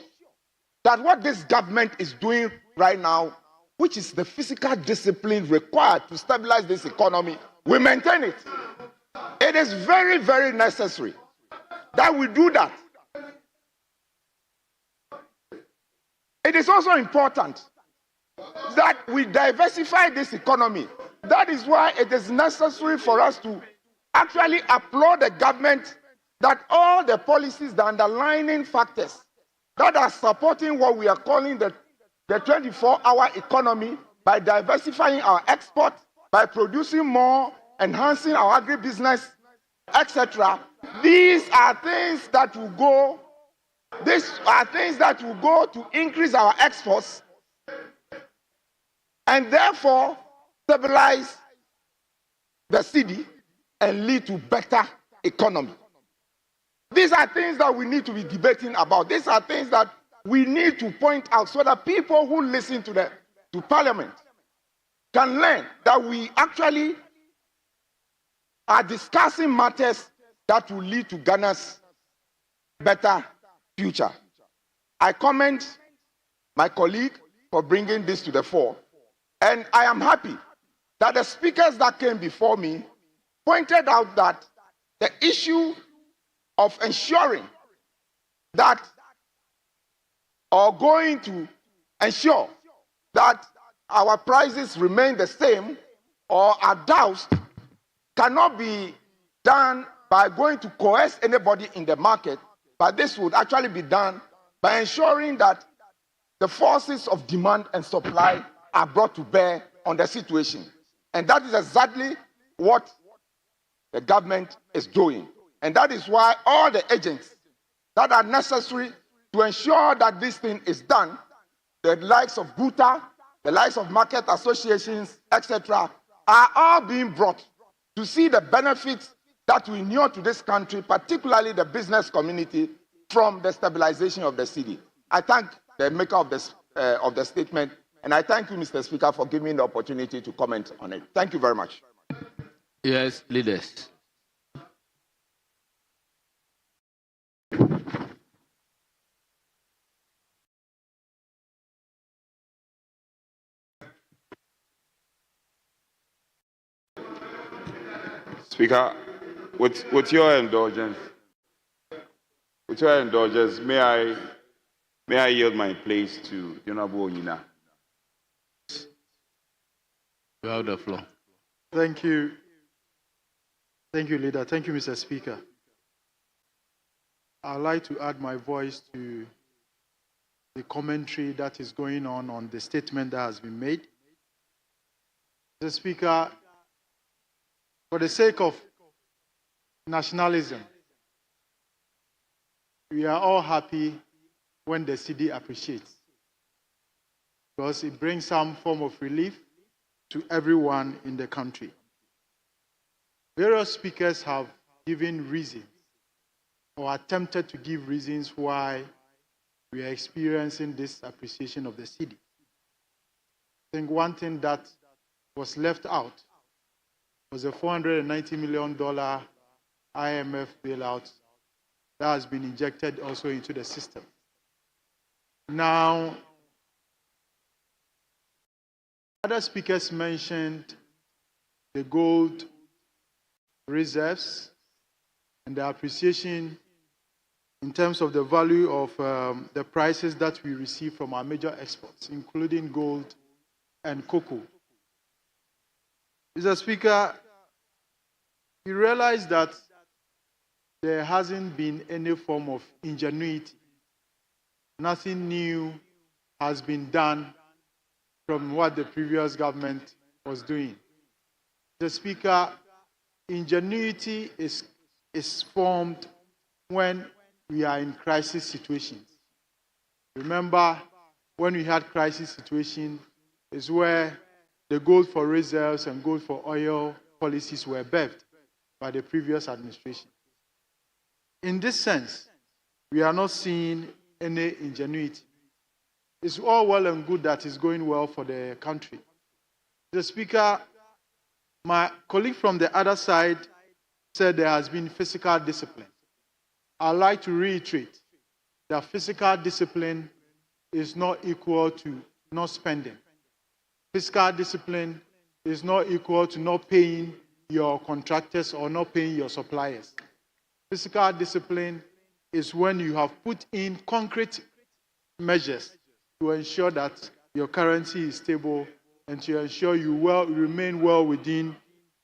that what this government is doing right now, which is the physical discipline required to stabilize this economy, we maintain it. It is very, very necessary that we do that. It is also important that we diversify this economy. That is why it is necessary for us to actually applaud the government that all the policies, the underlying factors that are supporting what we are calling the 24-hour economy, by diversifying our export, by producing more, enhancing our agribusiness, etc. These are things that will go to increase our exports and therefore stabilize the city and lead to better economy. These are things that we need to be debating about. These are things that we need to point out so that people who listen to Parliament can learn that we actually are discussing matters that will lead to Ghana's better future. I commend my colleague for bringing this to the fore, and I am happy that the speakers that came before me pointed out that the issue of ensuring that, or going to ensure that our prices remain the same or are doused, cannot be done by going to coerce anybody in the market, but this would actually be done by ensuring that the forces of demand and supply are brought to bear on the situation. And that is exactly what the government is doing. And that is why all the agents that are necessary to ensure that this thing is done, the likes of GUTA, the likes of market associations, etc., are all being brought to see the benefits that we inure to this country, particularly the business community, from the stabilization of the city. I thank the maker of the statement, and I thank you, Mr. Speaker, for giving me the opportunity to comment on it. Thank you very much. Yes, leaders. Speaker, with your indulgence, may I yield my place to Honorable Onyina? You have the floor. Thank you. Thank you, Leader. Thank you, Mr. Speaker. I'd like to add my voice to the commentary that is going on the statement that has been made. Mr. Speaker, for the sake of nationalism, we are all happy when the city appreciates, because it brings some form of relief to everyone in the country. Various speakers have given reasons or attempted to give reasons why we are experiencing this appreciation of the cedi. I think one thing that was left out was a $490 million IMF bailout that has been injected also into the system. Now, other speakers mentioned the gold reserves and the appreciation in terms of the value of the prices that we receive from our major exports, including gold and cocoa. Mr. Speaker, you realize that there hasn't been any form of ingenuity. Nothing new has been done from what the previous government was doing. Mr. Speaker, ingenuity is formed when we are in crisis situations. Remember, when we had crisis situation, is where the gold for reserves and gold for oil policies were birthed by the previous administration. In this sense, we are not seeing any ingenuity. It's all well and good that it's going well for the country. The Speaker, my colleague from the other side said there has been fiscal discipline. I'd like to reiterate that physical discipline is not equal to not spending. Fiscal discipline is not equal to not paying your contractors or not paying your suppliers. Fiscal discipline is when you have put in concrete measures to ensure that your currency is stable and to ensure you remain well within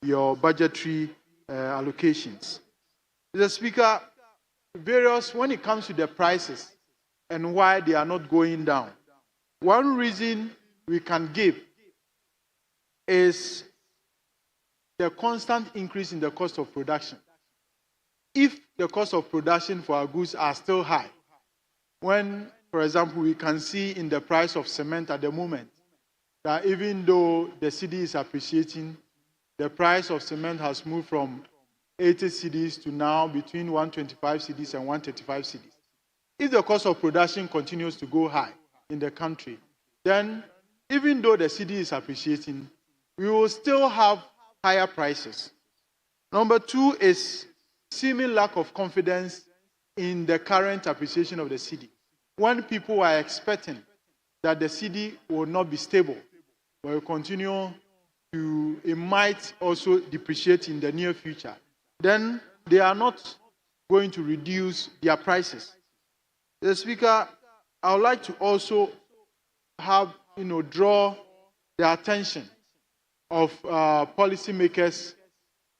your budgetary allocations. Mr. Speaker, when it comes to the prices and why they are not going down, one reason we can give is the constant increase in the cost of production. If the cost of production for our goods are still high, when, for example, we can see in the price of cement at the moment that even though the cedi is appreciating, the price of cement has moved from 80 cedis to now between 125 cedis and 135 cedis. If the cost of production continues to go high in the country, then even though the cedi is appreciating, we will still have higher prices. Number two is seeming lack of confidence in the current appreciation of the cedi. When people are expecting that the cedi will not be stable, but will continue to, it might also depreciate in the near future, then they are not going to reduce their prices. The Speaker, I would like to also draw the attention of policymakers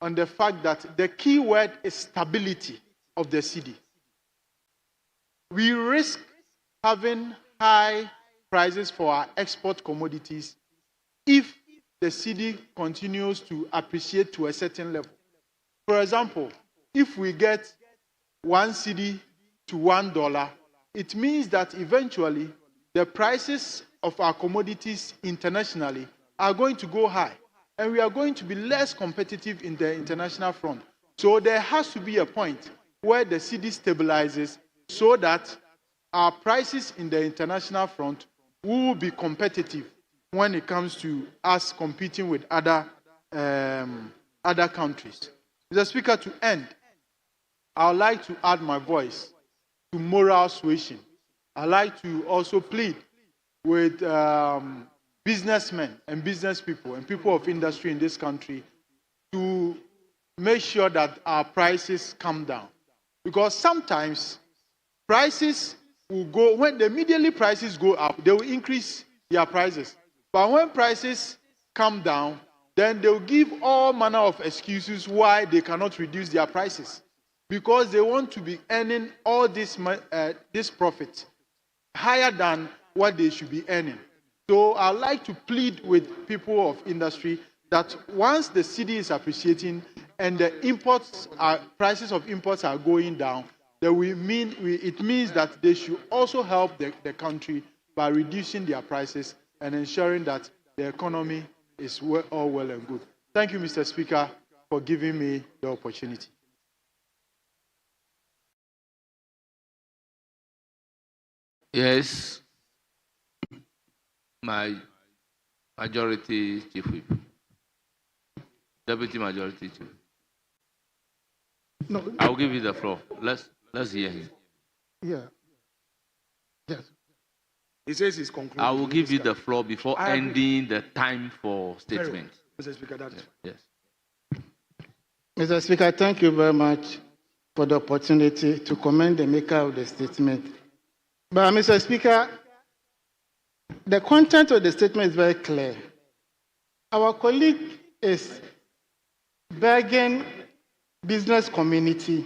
on the fact that the key word is stability of the cedi. We risk having high prices for our export commodities if the cedi continues to appreciate to a certain level. For example, if we get 1 cedi to $1, it means that eventually the prices of our commodities internationally are going to go high, and we are going to be less competitive in the international front. So there has to be a point where the cedi stabilizes so that our prices in the international front will be competitive when it comes to us competing with other countries. Mr. Speaker, to end, I would like to add my voice to moral suasion. I'd like to also plead with businessmen and business people and people of industry in this country to make sure that our prices come down. Because sometimes prices will go, when immediately prices go up, they will increase their prices. But when prices come down, then they will give all manner of excuses why they cannot reduce their prices. Because they want to be earning all this profit higher than what they should be earning. So I'd like to plead with people of industry that once the cedi is appreciating and the prices of imports are going down, that it means that they should also help the country by reducing their prices and ensuring that the economy is all well and good. Thank you, Mr. Speaker, for giving me the opportunity. Yes, my majority chief whip, deputy majority chief. No. I'll give you the floor. Let's hear him. Yeah. Yes. He says he's concluding. I will give you the floor before ending the time for statement. Mr. Speaker, that's Yes. Mr. Speaker, thank you very much for the opportunity to commend the maker of the statement. But, Mr. Speaker, the content of the statement is very clear. Our colleague is begging business community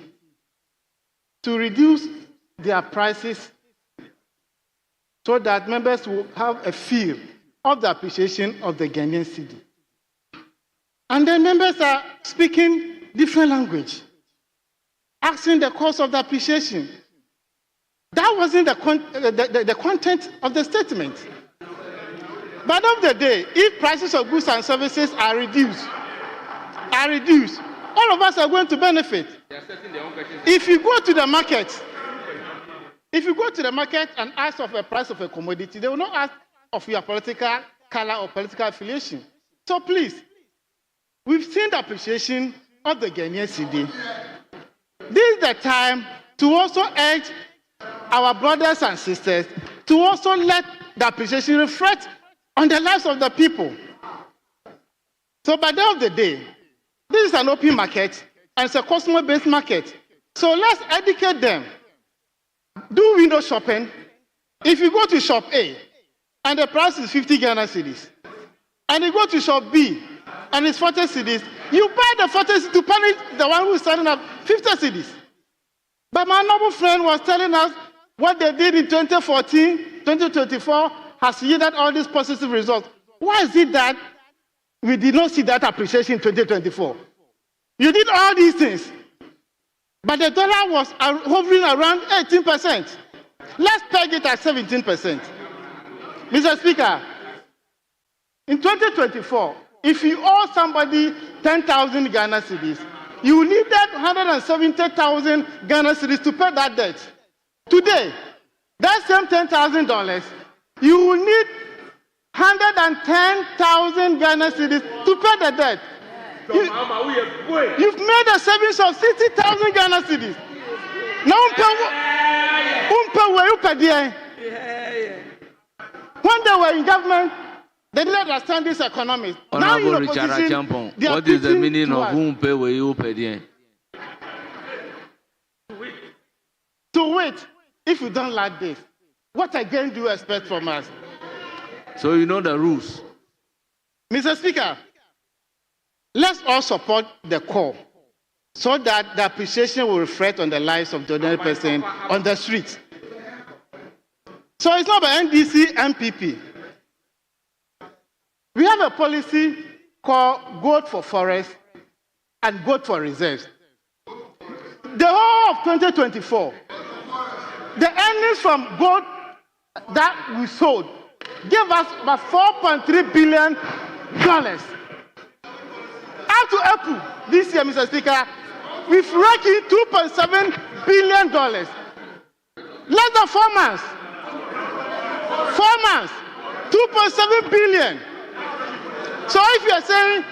to reduce their prices so that members will have a feel of the appreciation of the Ghanaian cedi. And then members are speaking different language, asking the cause of the appreciation. That wasn't the content of the statement. But at the end of the day, if prices of goods and services are reduced, all of us are going to benefit. If you go to the market, and ask of a price of a commodity, they will not ask of your political color or political affiliation. So please, we've seen the appreciation of the Ghanaian cedi. This is the time to also urge our brothers and sisters to also let the appreciation reflect on the lives of the people. So by the end of the day, this is an open market and it's a customer-based market. So let's educate them. Do window shopping. If you go to shop A and the price is 50 Ghana cedis, and you go to shop B and it's 40 cedis, you buy the 40 cedis to punish the one who is selling at 50 cedis. But my noble friend was telling us what they did in 2014, 2024 has yielded all these positive results. Why is it that we did not see that appreciation in 2024? You did all these things, but the dollar was hovering around 18%. Let's peg it at 17%. Mr. Speaker, in 2024, if you owe somebody 10,000 Ghana cedis, you needed 170,000 Ghana cedis to pay that debt. Today, that same $10,000, you will need 110,000 Ghana cedis to pay the debt. You've made a savings of 60,000 Ghana cedis. Now, when they were in government, they didn't understand this economy. Now in opposition, what is the meaning of whom pay where you pay? To wait, if you don't like this, what again do you expect from us? So you know the rules. Mr. Speaker, let's all support the call so that the appreciation will reflect on the lives of the ordinary person on the streets. So it's not by NDC, MPP. We have a policy called Gold for Forest and Gold for Reserves. The whole of 2024, the earnings from gold that we sold gave us about $4.3 billion. Up to April this year, Mr. Speaker, we've raked in $2.7 billion. Less than 4 months. 4 months, $2.7 billion. So if you are saying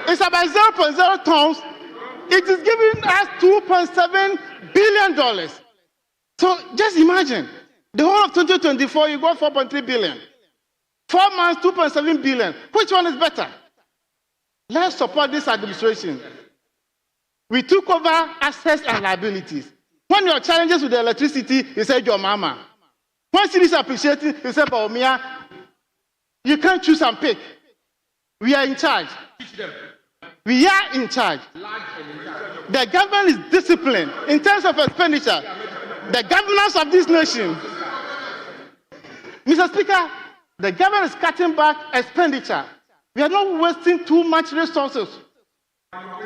it's about 0.0 tons, it is giving us $2.7 billion. So just imagine, the whole of 2024, you got 4.3 billion. 4 months, 2.7 billion. Which one is better? Let's support this administration. We took over assets and liabilities. When your challenges with the electricity, you said your mama. When cities appreciating, you said Baumia. You can't choose and pick. We are in charge. We are in charge. The government is disciplined in terms of expenditure. The governance of this nation. Mr. Speaker, the government is cutting back expenditure. We are not wasting too much resources.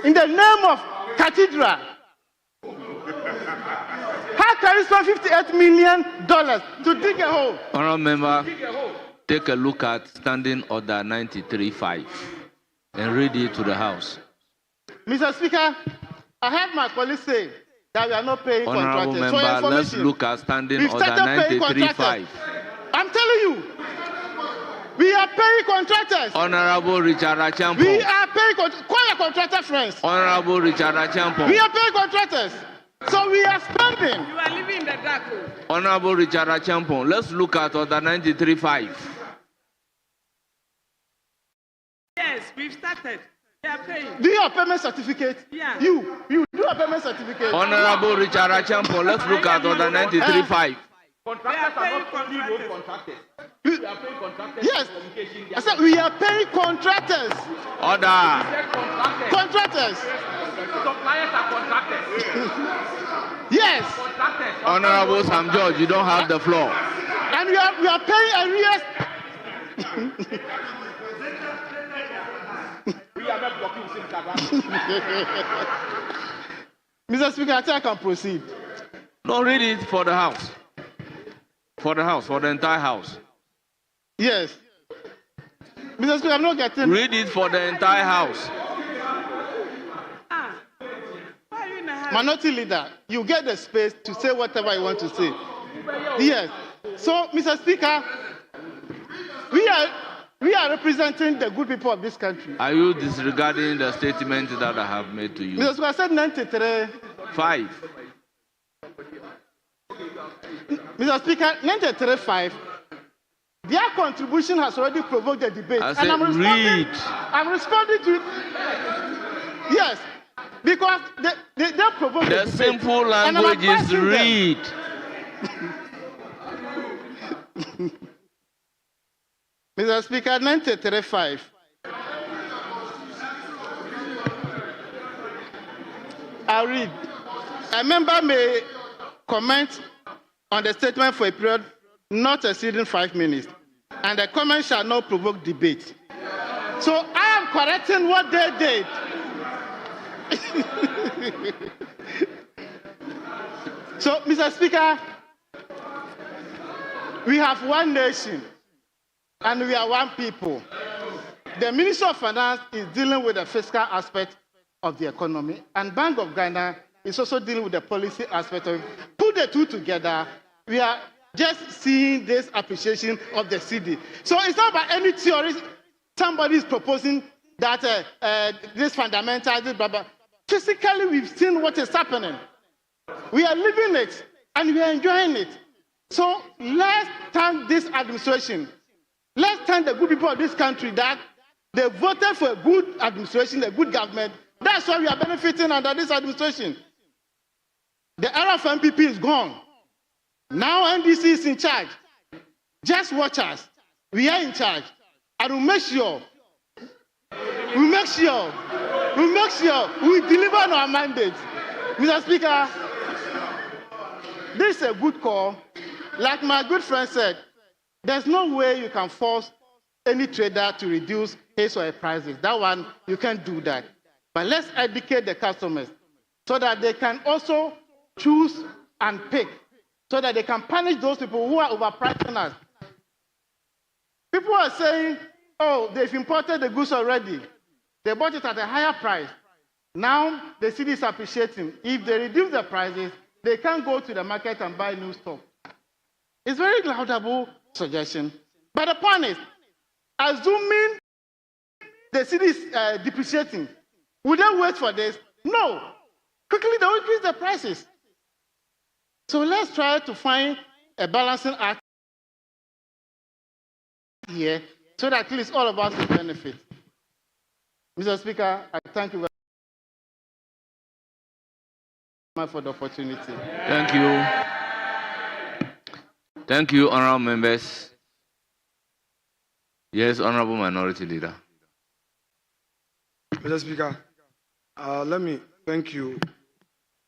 In the name of cathedral, how can you spend $58 million to dig a hole? Honourable member, take a look at Standing Order 93.5 and read it to the House. Mr. Speaker, I heard my colleague say that we are not paying Honorable contractors. For your member, let's information, look at standing we've order started paying 93.5. I'm telling you, we are paying contractors. Honorable Richard We Achampo. are paying quiet contractor friends. Honorable Richard Achampo. We are paying contractors. So we are spending. You are living in the dark. Honorable Richard Achampo, let's look at order 93.5. Yes, we've started. We are paying. Do you have payment certificate? Yeah. You do a payment certificate. Honorable Richard Achampo, let's look at order 93.5. We are paying contractors. Yes. I said we are paying contractors. Order. Contractors. Suppliers are contractors. Yes. Honorable Sam George, you don't have the floor. And we are paying arrears. Mr. Speaker, I think I can proceed. No, read it for the House. For the entire House. Yes. Mr. Speaker, I'm not getting. Read it for the entire House. Why are you in a hurry? Minority leader, you get the space to say whatever you want to say. Yes. So, Mr. Speaker, we are representing the good people of this country. Are you disregarding the statement that I have made to you? Mr. Speaker, I said 93. 5. Mr. Speaker, 93.5. Their contribution has already provoked the debate. I said, I'm read. responding to it. Yes. Because they provoked the The debate. simple And I'm language is advising them. read. Mr. Speaker, 93.5. I read. A member may comment on the statement for a period not exceeding 5 minutes, and the comment shall not provoke debate. So I am correcting what they did. So, Mr. Speaker, we have one nation and we are one people. The Ministry of Finance is dealing with the fiscal aspect of the economy, and Bank of Ghana is also dealing with the policy aspect of it. Put the two together, we are just seeing this appreciation of the city. So it's not about any theory. Somebody is proposing that this fundamental, this blah, blah. Physically, we've seen what is happening. We are living it, and we are enjoying it. So let's thank this administration. Let's thank the good people of this country that they voted for a good administration, a good government. That's why we are benefiting under this administration. The era of MPP is gone. Now NDC is in charge. Just watch us. We are in charge. And we'll make sure we deliver on our mandate. Mr. Speaker, this is a good call. Like my good friend said, there's no way you can force any trader to reduce his or her prices. That one, you can't do that. But let's educate the customers so that they can also choose and pick, so that they can punish those people who are overpricing us. People are saying, oh, they've imported the goods already. They bought it at a higher price. Now the city is appreciating. If they reduce the prices, they can't go to the market and buy new stock. It's very laudable suggestion. But the point is, assuming the city is depreciating, would they wait for this? No. Quickly they will increase the prices. So let's try to find a balancing act here so that at least all of us will benefit. Mr. Speaker, I thank you very much for the opportunity. Thank you. Thank you, honorable members. Yes, honorable minority leader. Mr. Speaker, let me thank you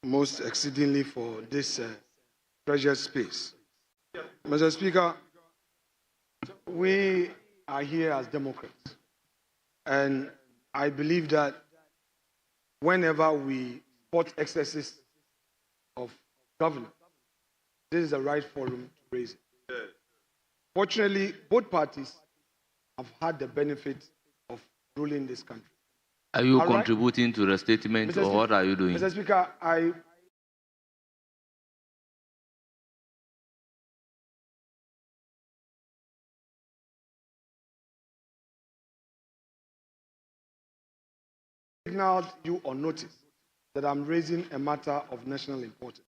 most exceedingly for this precious space. Mr. Speaker, we are here as Democrats, and I believe that whenever we spot excesses of governance, this is the right forum to raise it. Fortunately, both parties have had the benefit of ruling this country. Are you contributing to the statement, or what are you doing? Mr. Speaker, I signaled you on notice that I'm raising a matter of national importance.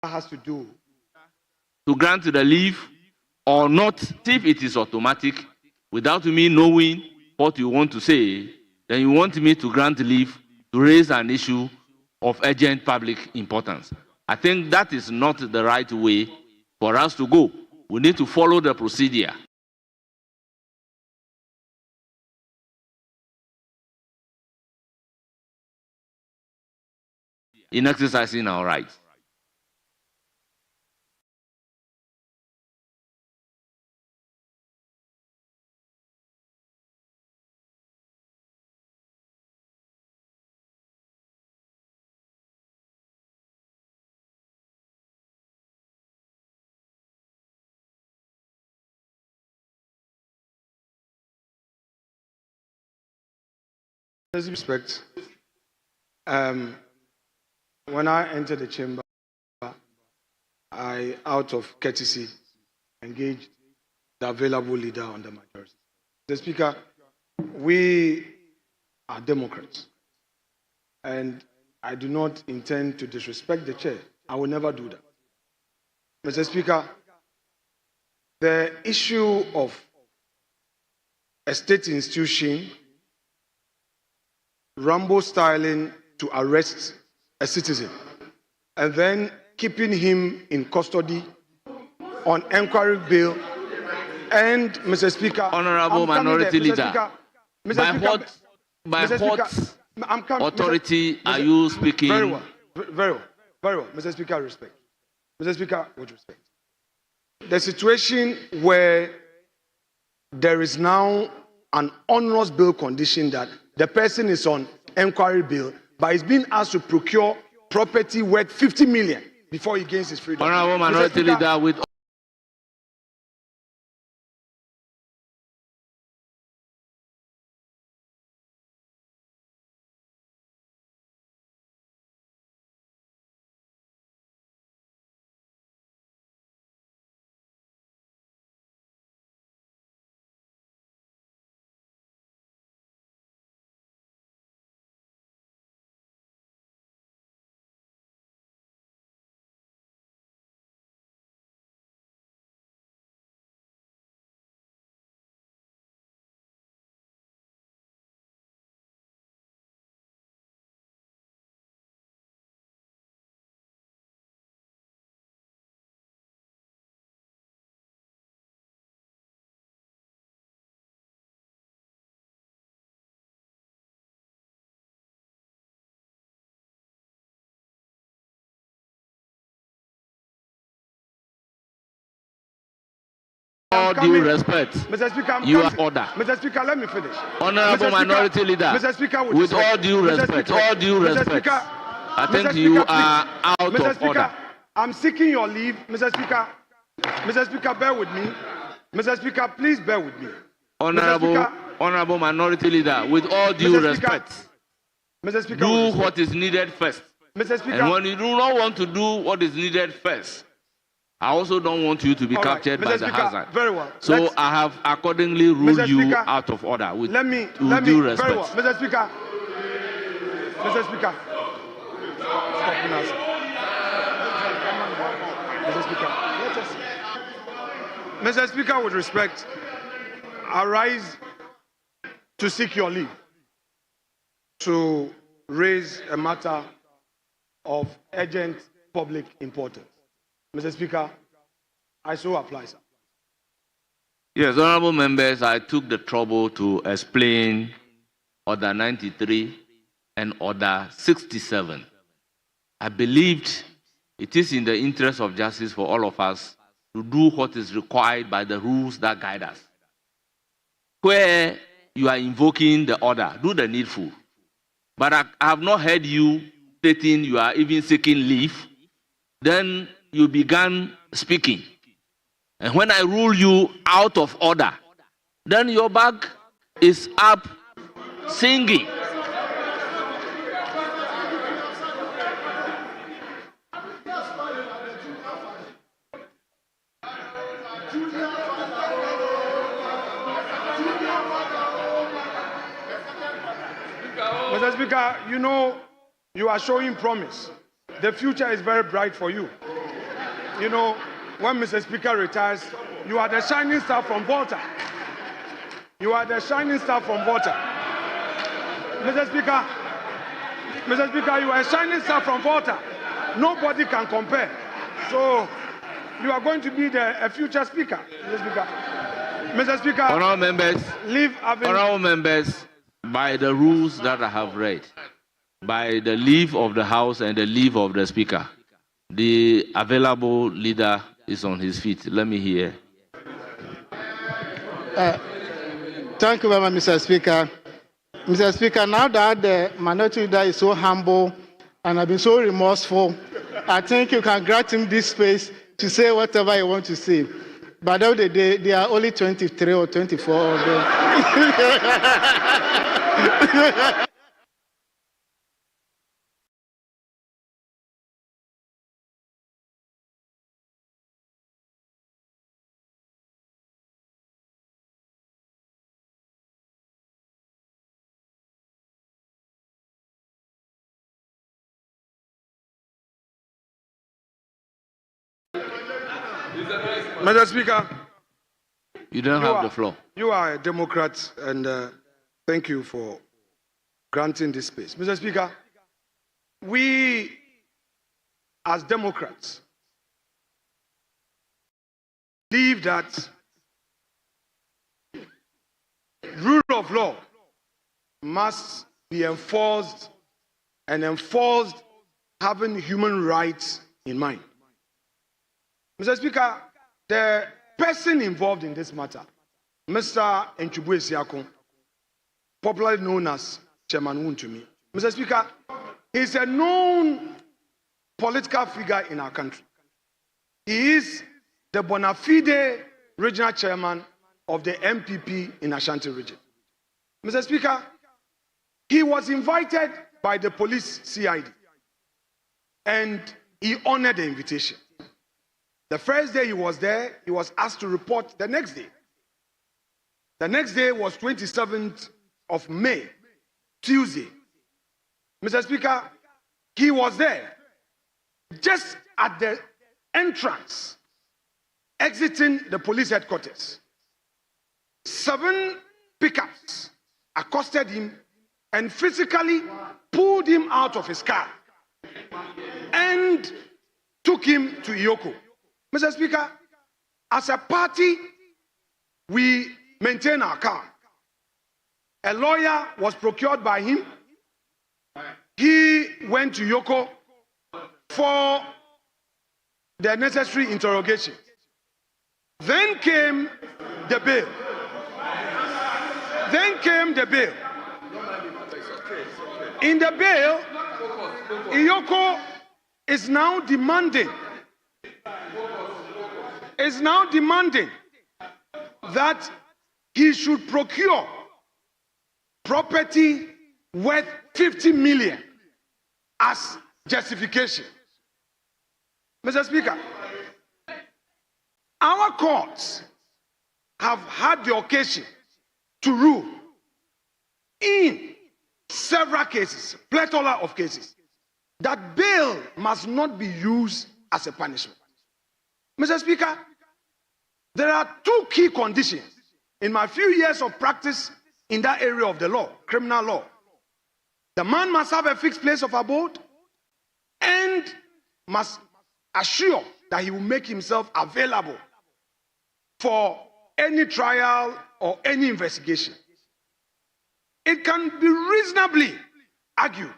Has to do to grant the leave or not. If it is automatic, without me knowing what you want to say, then you want me to grant leave to raise an issue of urgent public importance. I think that is not the right way for us to go. We need to follow the procedure. In exercising our rights. With respect, when I entered the chamber, I, out of courtesy, engaged the available leader on the majority. The Speaker, we are Democrats, and I do not intend to disrespect the chair. I will never do that. Mr. Speaker, the issue of a state institution Rambo styling to arrest a citizen and then keeping him in custody on inquiry bail. And Mr. Speaker, Honorable Minority Leader, by what authority are you speaking? Very well. Mr. Speaker, respect. Mr. Speaker, with respect. The situation where there is now an onerous bail condition that the person is on inquiry bail, but is being asked to procure property worth 50 million before he gains his freedom. Honorable Minority Leader, with all due respect, Mr. Speaker, you are order. Mr. Speaker, let me finish. Honorable Minority Leader, Mr. Speaker, with all due respect, I think you are out of order. I'm seeking your leave, Mr. Speaker. Mr. Speaker, bear with me. Mr. Speaker, please bear with me. Honorable Minority Leader, with all due respect, Mr. Speaker, do what is needed first. Mr. Speaker, and when you do not want to do what is needed first, I also don't want you to be captured by the hazard. Very well. So I have accordingly ruled you out of order with due respect. Very well. Mr. Speaker. Mr. Speaker. Stop, Mr. Speaker, Mr. Speaker, with respect, I rise to seek your leave to raise a matter of urgent public importance. Mr. Speaker, I so apply, sir. Yes, honorable members, I took the trouble to explain Order 93 and Order 67. I believed it is in the interest of justice for all of us to do what is required by the rules that guide us. Where you are invoking the order, do the needful. But I have not heard you stating you are even seeking leave. Then you began speaking. And when I rule you out of order, then your back is up singing. Mr. Speaker, you know, you are showing promise. The future is very bright for you. You know, when Mr. Speaker retires, you are the shining star from Volta. You are the shining star from Volta. Mr. Speaker, you are a shining star from Volta. Nobody can compare. So, you are going to be a future speaker, Mr. Speaker. Mr. Speaker, Honorable members, by the rules that I have read, by the leave of the House and the leave of the Speaker, the available leader is on his feet. Let me hear. Thank you very much, Mr. Speaker. Mr. Speaker, now that the minority leader is so humble and has been so remorseful, I think you can grant him this space to say whatever you want to say. But the other day, there are only 23 or 24 of them. Mr. Speaker, you don't have the floor. You are a Democrat, and thank you for granting this space. Mr. Speaker, we as Democrats believe that rule of law must be enforced, and enforced having human rights in mind. Mr. Speaker, the person involved in this matter, Mr. Enchubwe Siakon, popularly known as Chairman Wuntumi. Mr. Speaker, he is a known political figure in our country. He is the bona fide regional chairman of the MPP in Ashanti region. Mr. Speaker, he was invited by the police CID, and he honored the invitation. The first day he was there, he was asked to report the next day. The next day was 27th of May, Tuesday. Mr. Speaker, he was there just at the entrance, exiting the police headquarters. 7 pickups accosted him and physically pulled him out of his car and took him to Iyoko. Mr. Speaker, as a party, we maintain our car. A lawyer was procured by him. He went to Iyoko for the necessary interrogation. Then came the bail. In the bail, Iyoko is now demanding that he should procure property worth 50 million as justification. Mr. Speaker, our courts have had the occasion to rule in several cases, plethora of cases, that bail must not be used as a punishment. Mr. Speaker, there are two key conditions in my few years of practice in that area of the law, criminal law. The man must have a fixed place of abode and must assure that he will make himself available for any trial or any investigation. It can be reasonably argued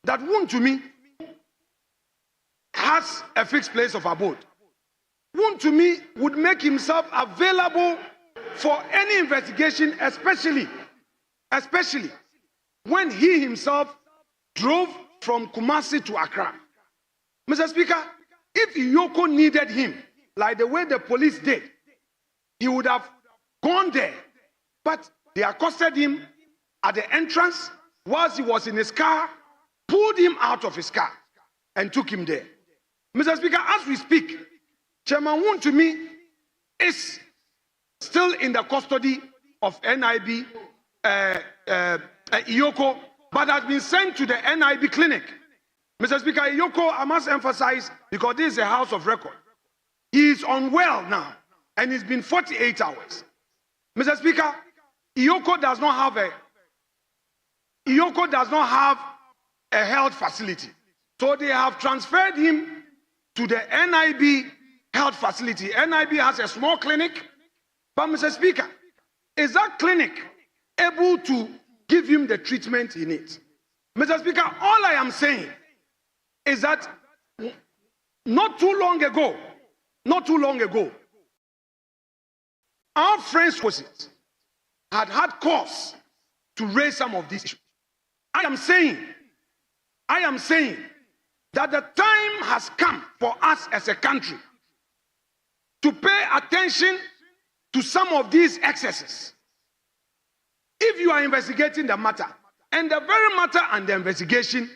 that Wontumi has a fixed place of abode. Wontumi would make himself available for any investigation, especially when he himself drove from Kumasi to Accra. Mr. Speaker, if Iyoko needed him, like the way the police did, he would have gone there. But they accosted him at the entrance whilst he was in his car, pulled him out of his car, and took him there. Mr. Speaker, as we speak, Chairman Wontumi is still in the custody of NIB Iyoko, but has been sent to the NIB clinic. Mr. Speaker, Iyoko, I must emphasize, because this is a house of record, he is unwell now, and it's been 48 hours. Mr. Speaker, Iyoko does not have a health facility. So they have transferred him to the NIB health facility. NIB has a small clinic, but Mr. Speaker, is that clinic able to give him the treatment he needs? Mr. Speaker, all I am saying is that not too long ago, our friends had cause to raise some of these issues. I am saying that the time has come for us as a country to pay attention to some of these excesses. If you are investigating the matter, and the very matter and the investigation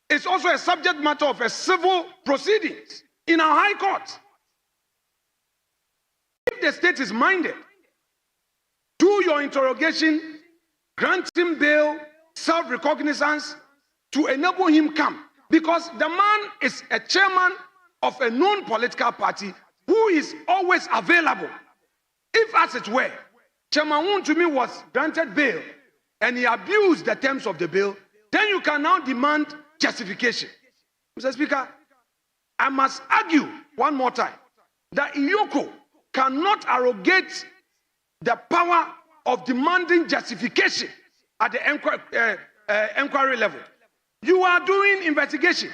is also a subject matter of a civil proceedings in our High Court. If the state is minded, do your interrogation, grant him bail, self-recognizance to enable him come. Because the man is a chairman of a known political party who is always available. If, as it were, Chairman Wontumi was granted bail and he abused the terms of the bail, then you can now demand justification. Mr. Speaker, I must argue one more time that Iyoko cannot arrogate the power of demanding justification at the inquiry level. You are doing investigation.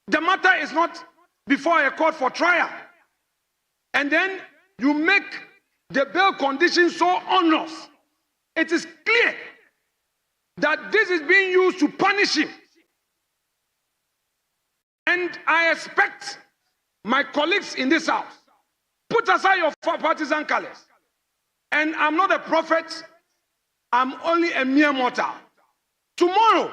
The matter is not before a court for trial. And then you make the bail conditions so onerous. It is clear that this is being used to punish him. And I expect my colleagues in this house, put aside your partisan colors. And I'm not a prophet, I'm only a mere mortal. Tomorrow,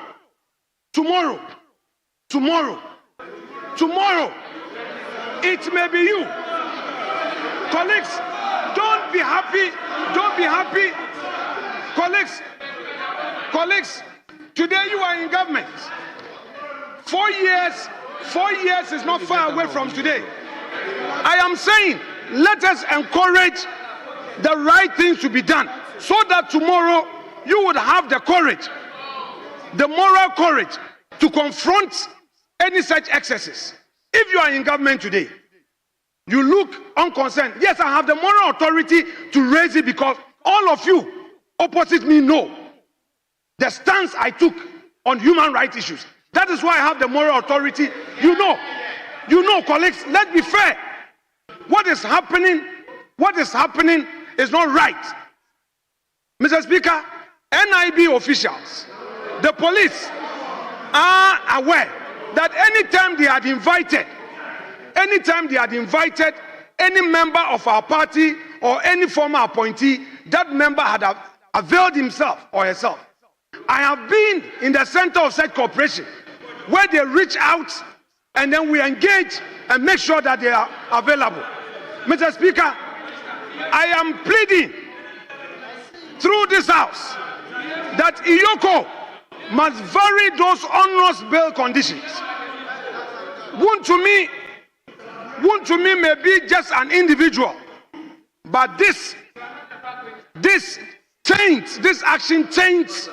it may be you. Colleagues, don't be happy. Colleagues, today you are in government. 4 years is not far away from today. I am saying, let us encourage the right things to be done so that tomorrow you would have the courage, the moral courage to confront any such excesses. If you are in government today, you look unconcerned. Yes, I have the moral authority to raise it because all of you opposite me know the stance I took on human rights issues. That is why I have the moral authority. You know, colleagues, let's be fair. What is happening is not right. Mr. Speaker, NIB officials, the police are aware that anytime they had invited any member of our party or any former appointee, that member had availed himself or herself. I have been in the center of such cooperation where they reach out and then we engage and make sure that they are available. Mr. Speaker, I am pleading through this house that Iyoko must vary those onerous bail conditions. Wontumi Wontumi may be just an individual, but this action taints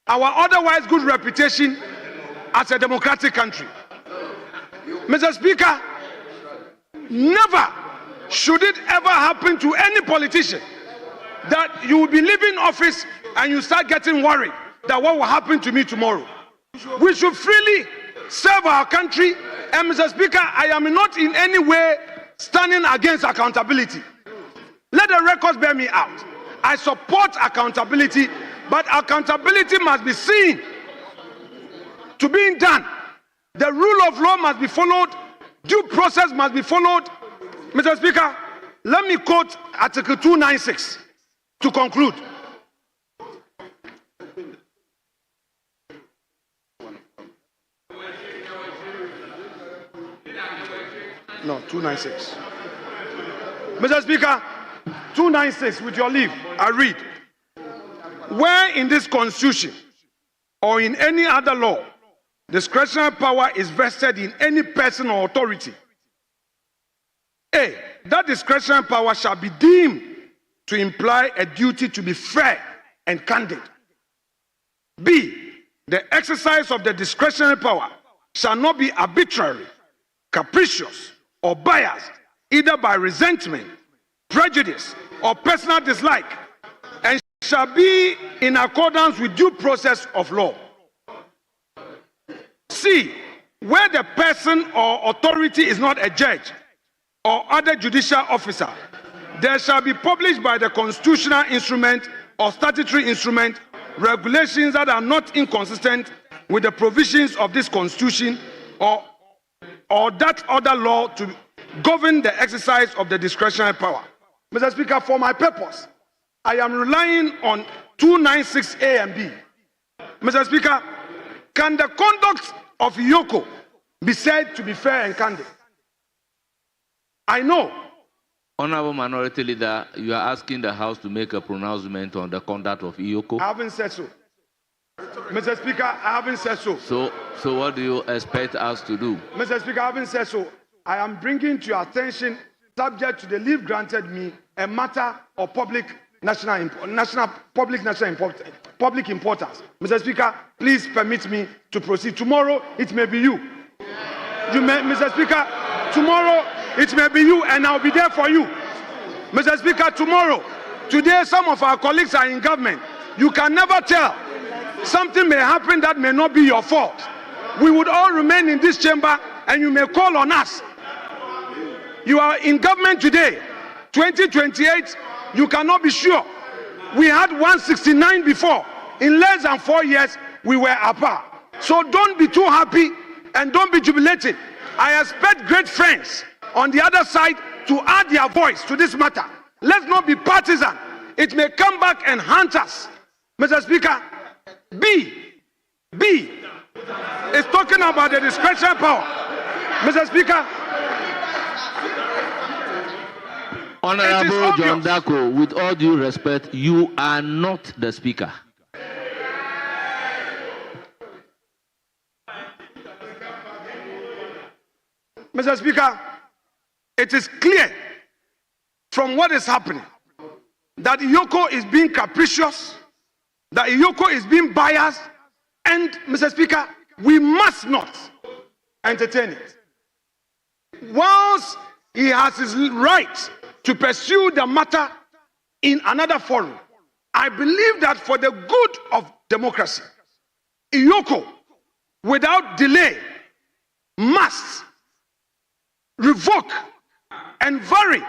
our otherwise good reputation as a democratic country. Mr. Speaker, never should it ever happen to any politician that you will be leaving office and you start getting worried that what will happen to me tomorrow. We should freely serve our country. And Mr. Speaker, I am not in any way standing against accountability. Let the records bear me out. I support accountability, but accountability must be seen to being done. The rule of law must be followed. Due process must be followed. Mr. Speaker, let me quote Article 296 to conclude. No, 296. Mr. Speaker, 296, with your leave, I read. Where in this Constitution or in any other law, discretionary power is vested in any person or authority, A, that discretionary power shall be deemed to imply a duty to be fair and candid. B, the exercise of the discretionary power shall not be arbitrary, capricious, or biased, either by resentment, prejudice, or personal dislike, and shall be in accordance with due process of law. C, where the person or authority is not a judge or other judicial officer, there shall be published by the constitutional instrument or statutory instrument regulations that are not inconsistent with the provisions of this Constitution or that other law to govern the exercise of the discretionary power. Mr. Speaker, for my purpose, I am relying on 296A and B. Mr. Speaker, can the conduct of Yoko be said to be fair and candid? I know. Honorable Minority Leader, you are asking the House to make a pronouncement on the conduct of Iyoko. I haven't said so. Mr. Speaker, I haven't said so. So what do you expect us to do? Mr. Speaker, I haven't said so. I am bringing to your attention, subject to the leave granted me, a matter of public national importance. Mr. Speaker, please permit me to proceed. Tomorrow, it may be you. Mr. Speaker, tomorrow, it may be you, and I'll be there for you. Mr. Speaker, tomorrow, today, some of our colleagues are in government. You can never tell. Something may happen that may not be your fault. We would all remain in this chamber, and you may call on us. You are in government today. 2028, you cannot be sure. We had 169 before. In less than 4 years, we were apart. So don't be too happy and don't be jubilated. I expect great friends on the other side to add their voice to this matter. Let's not be partisan. It may come back and haunt us. Mr. Speaker, B is talking about the discretionary power. Mr. Speaker, Honorable John Dako, with all due respect, you are not the Speaker. Mr. Speaker, it is clear from what is happening that Iyoko is being capricious, that Iyoko is being biased, and Mr. Speaker, we must not entertain it. Once he has his right to pursue the matter in another forum, I believe that for the good of democracy, Iyoko, without delay, must revoke and vary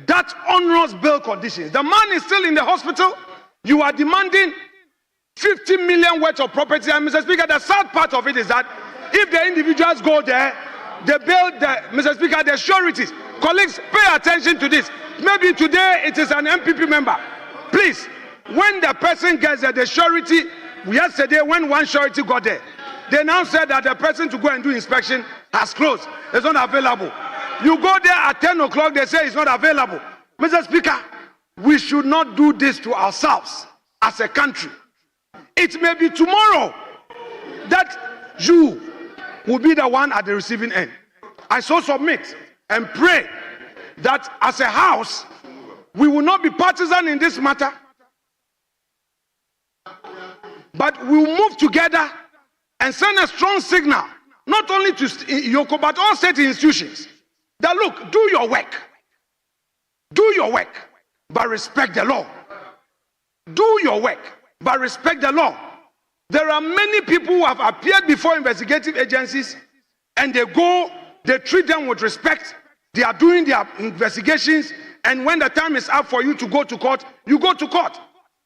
that onerous bail conditions. The man is still in the hospital. You are demanding 50 million worth of property. And Mr. Speaker, the sad part of it is that if the individuals go there, they bail Mr. Speaker, the sureties. Colleagues, pay attention to this. Maybe today it is an MPP member. Please, when the person gets there, the surety, yesterday when one surety got there, they now said that the person to go and do inspection has closed. It's not available. You go there at 10 o'clock, they say it's not available. Mr. Speaker, we should not do this to ourselves as a country. It may be tomorrow that you will be the one at the receiving end. I so submit and pray that as a house, we will not be partisan in this matter, but we will move together and send a strong signal, not only to Yoko, but all state institutions, that look, do your work. Do your work, but respect the law. Do your work, but respect the law. There are many people who have appeared before investigative agencies and they treat them with respect. They are doing their investigations, and when the time is up for you to go to court, you go to court.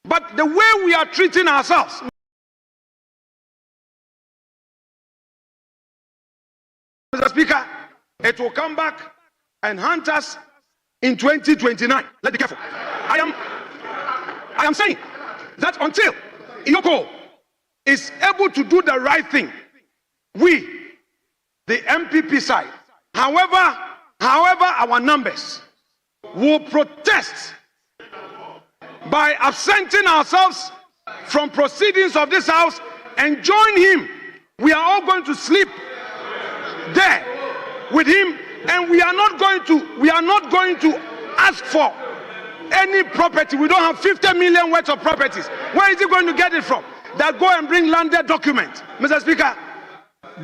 But the way we are treating ourselves, Mr. Speaker, it will come back and haunt us in 2029. Let's be careful. I am saying that until Yoko is able to do the right thing, we, the MPP side, however our numbers, will protest by absenting ourselves from proceedings of this house and join him. We are all going to sleep there with him, and we are not going to ask for any property. We don't have 50 million worth of properties. Where is he going to get it from? That go and bring landed documents. Mr. Speaker,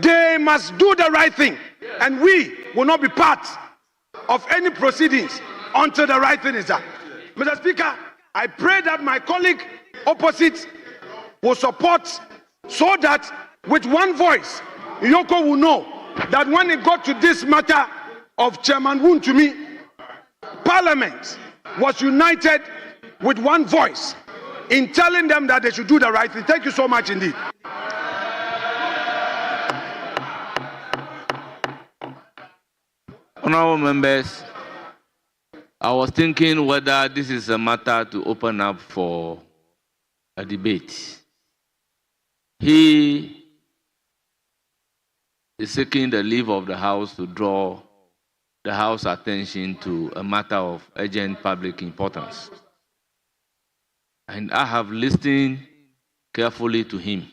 they must do the right thing, and we will not be part of any proceedings until the right thing is done. Mr. Speaker, I pray that my colleague opposite will support, so that with one voice, Yoko will know that when it got to this matter of Chairman Woon to me, Parliament was united with one voice in telling them that they should do the right thing. Thank you so much indeed. Honorable members, I was thinking whether this is a matter to open up for a debate. He is seeking the leave of the House to draw the House's attention to a matter of urgent public importance. And I have listened carefully to him.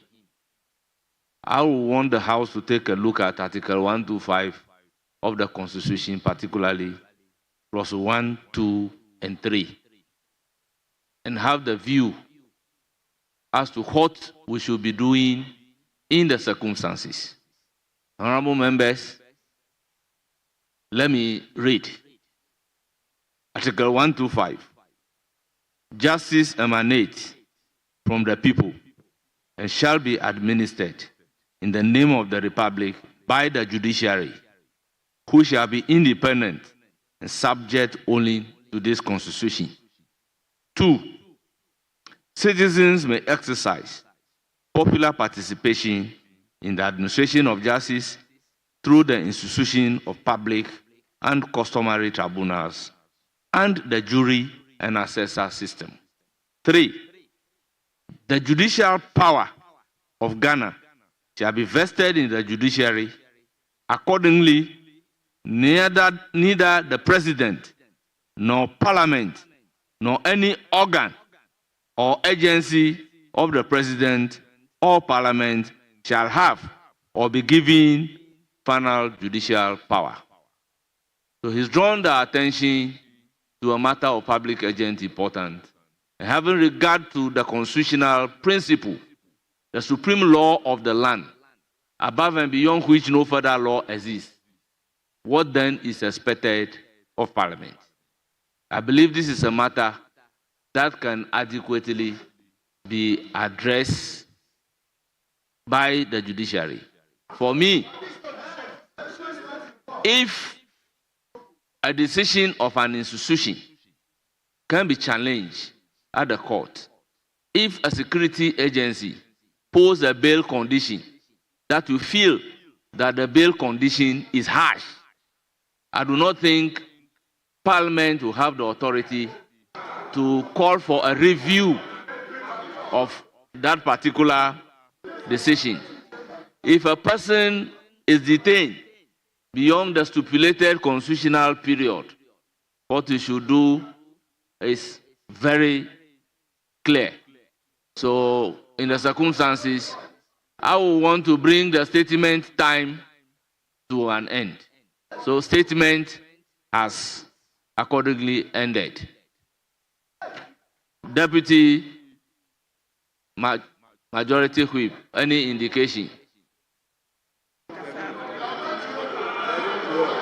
I will want the House to take a look at Article 125 of the Constitution, particularly clause 1, 2, and 3, and have the view as to what we should be doing in the circumstances. Honorable members, let me read. Article 125. Justice emanates from the people and shall be administered in the name of the Republic by the judiciary, who shall be independent and subject only to this Constitution. 2. Citizens may exercise popular participation in the administration of justice through the institution of public and customary tribunals and the jury and assessor system. 3. The judicial power of Ghana shall be vested in the judiciary. Accordingly, neither the President, nor Parliament, nor any organ or agency of the President or Parliament shall have or be given final judicial power. So he's drawn the attention to a matter of public urgent importance, and having regard to the constitutional principle, the supreme law of the land, above and beyond which no further law exists. What then is expected of Parliament? I believe this is a matter that can adequately be addressed by the judiciary. For me, if a decision of an institution can be challenged at the court, if a security agency poses a bail condition that you feel that the bail condition is harsh, I do not think Parliament will have the authority to call for a review of that particular decision. If a person is detained beyond the stipulated constitutional period, what he should do is very clear. So, in the circumstances, I will want to bring the statement time to an end. So statement has accordingly ended. Deputy Majority Whip, any indication?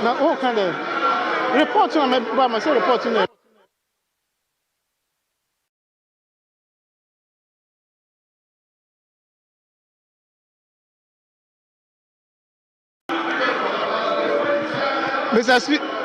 Now, oh, can they report on my say reporting? Mr. Speaker.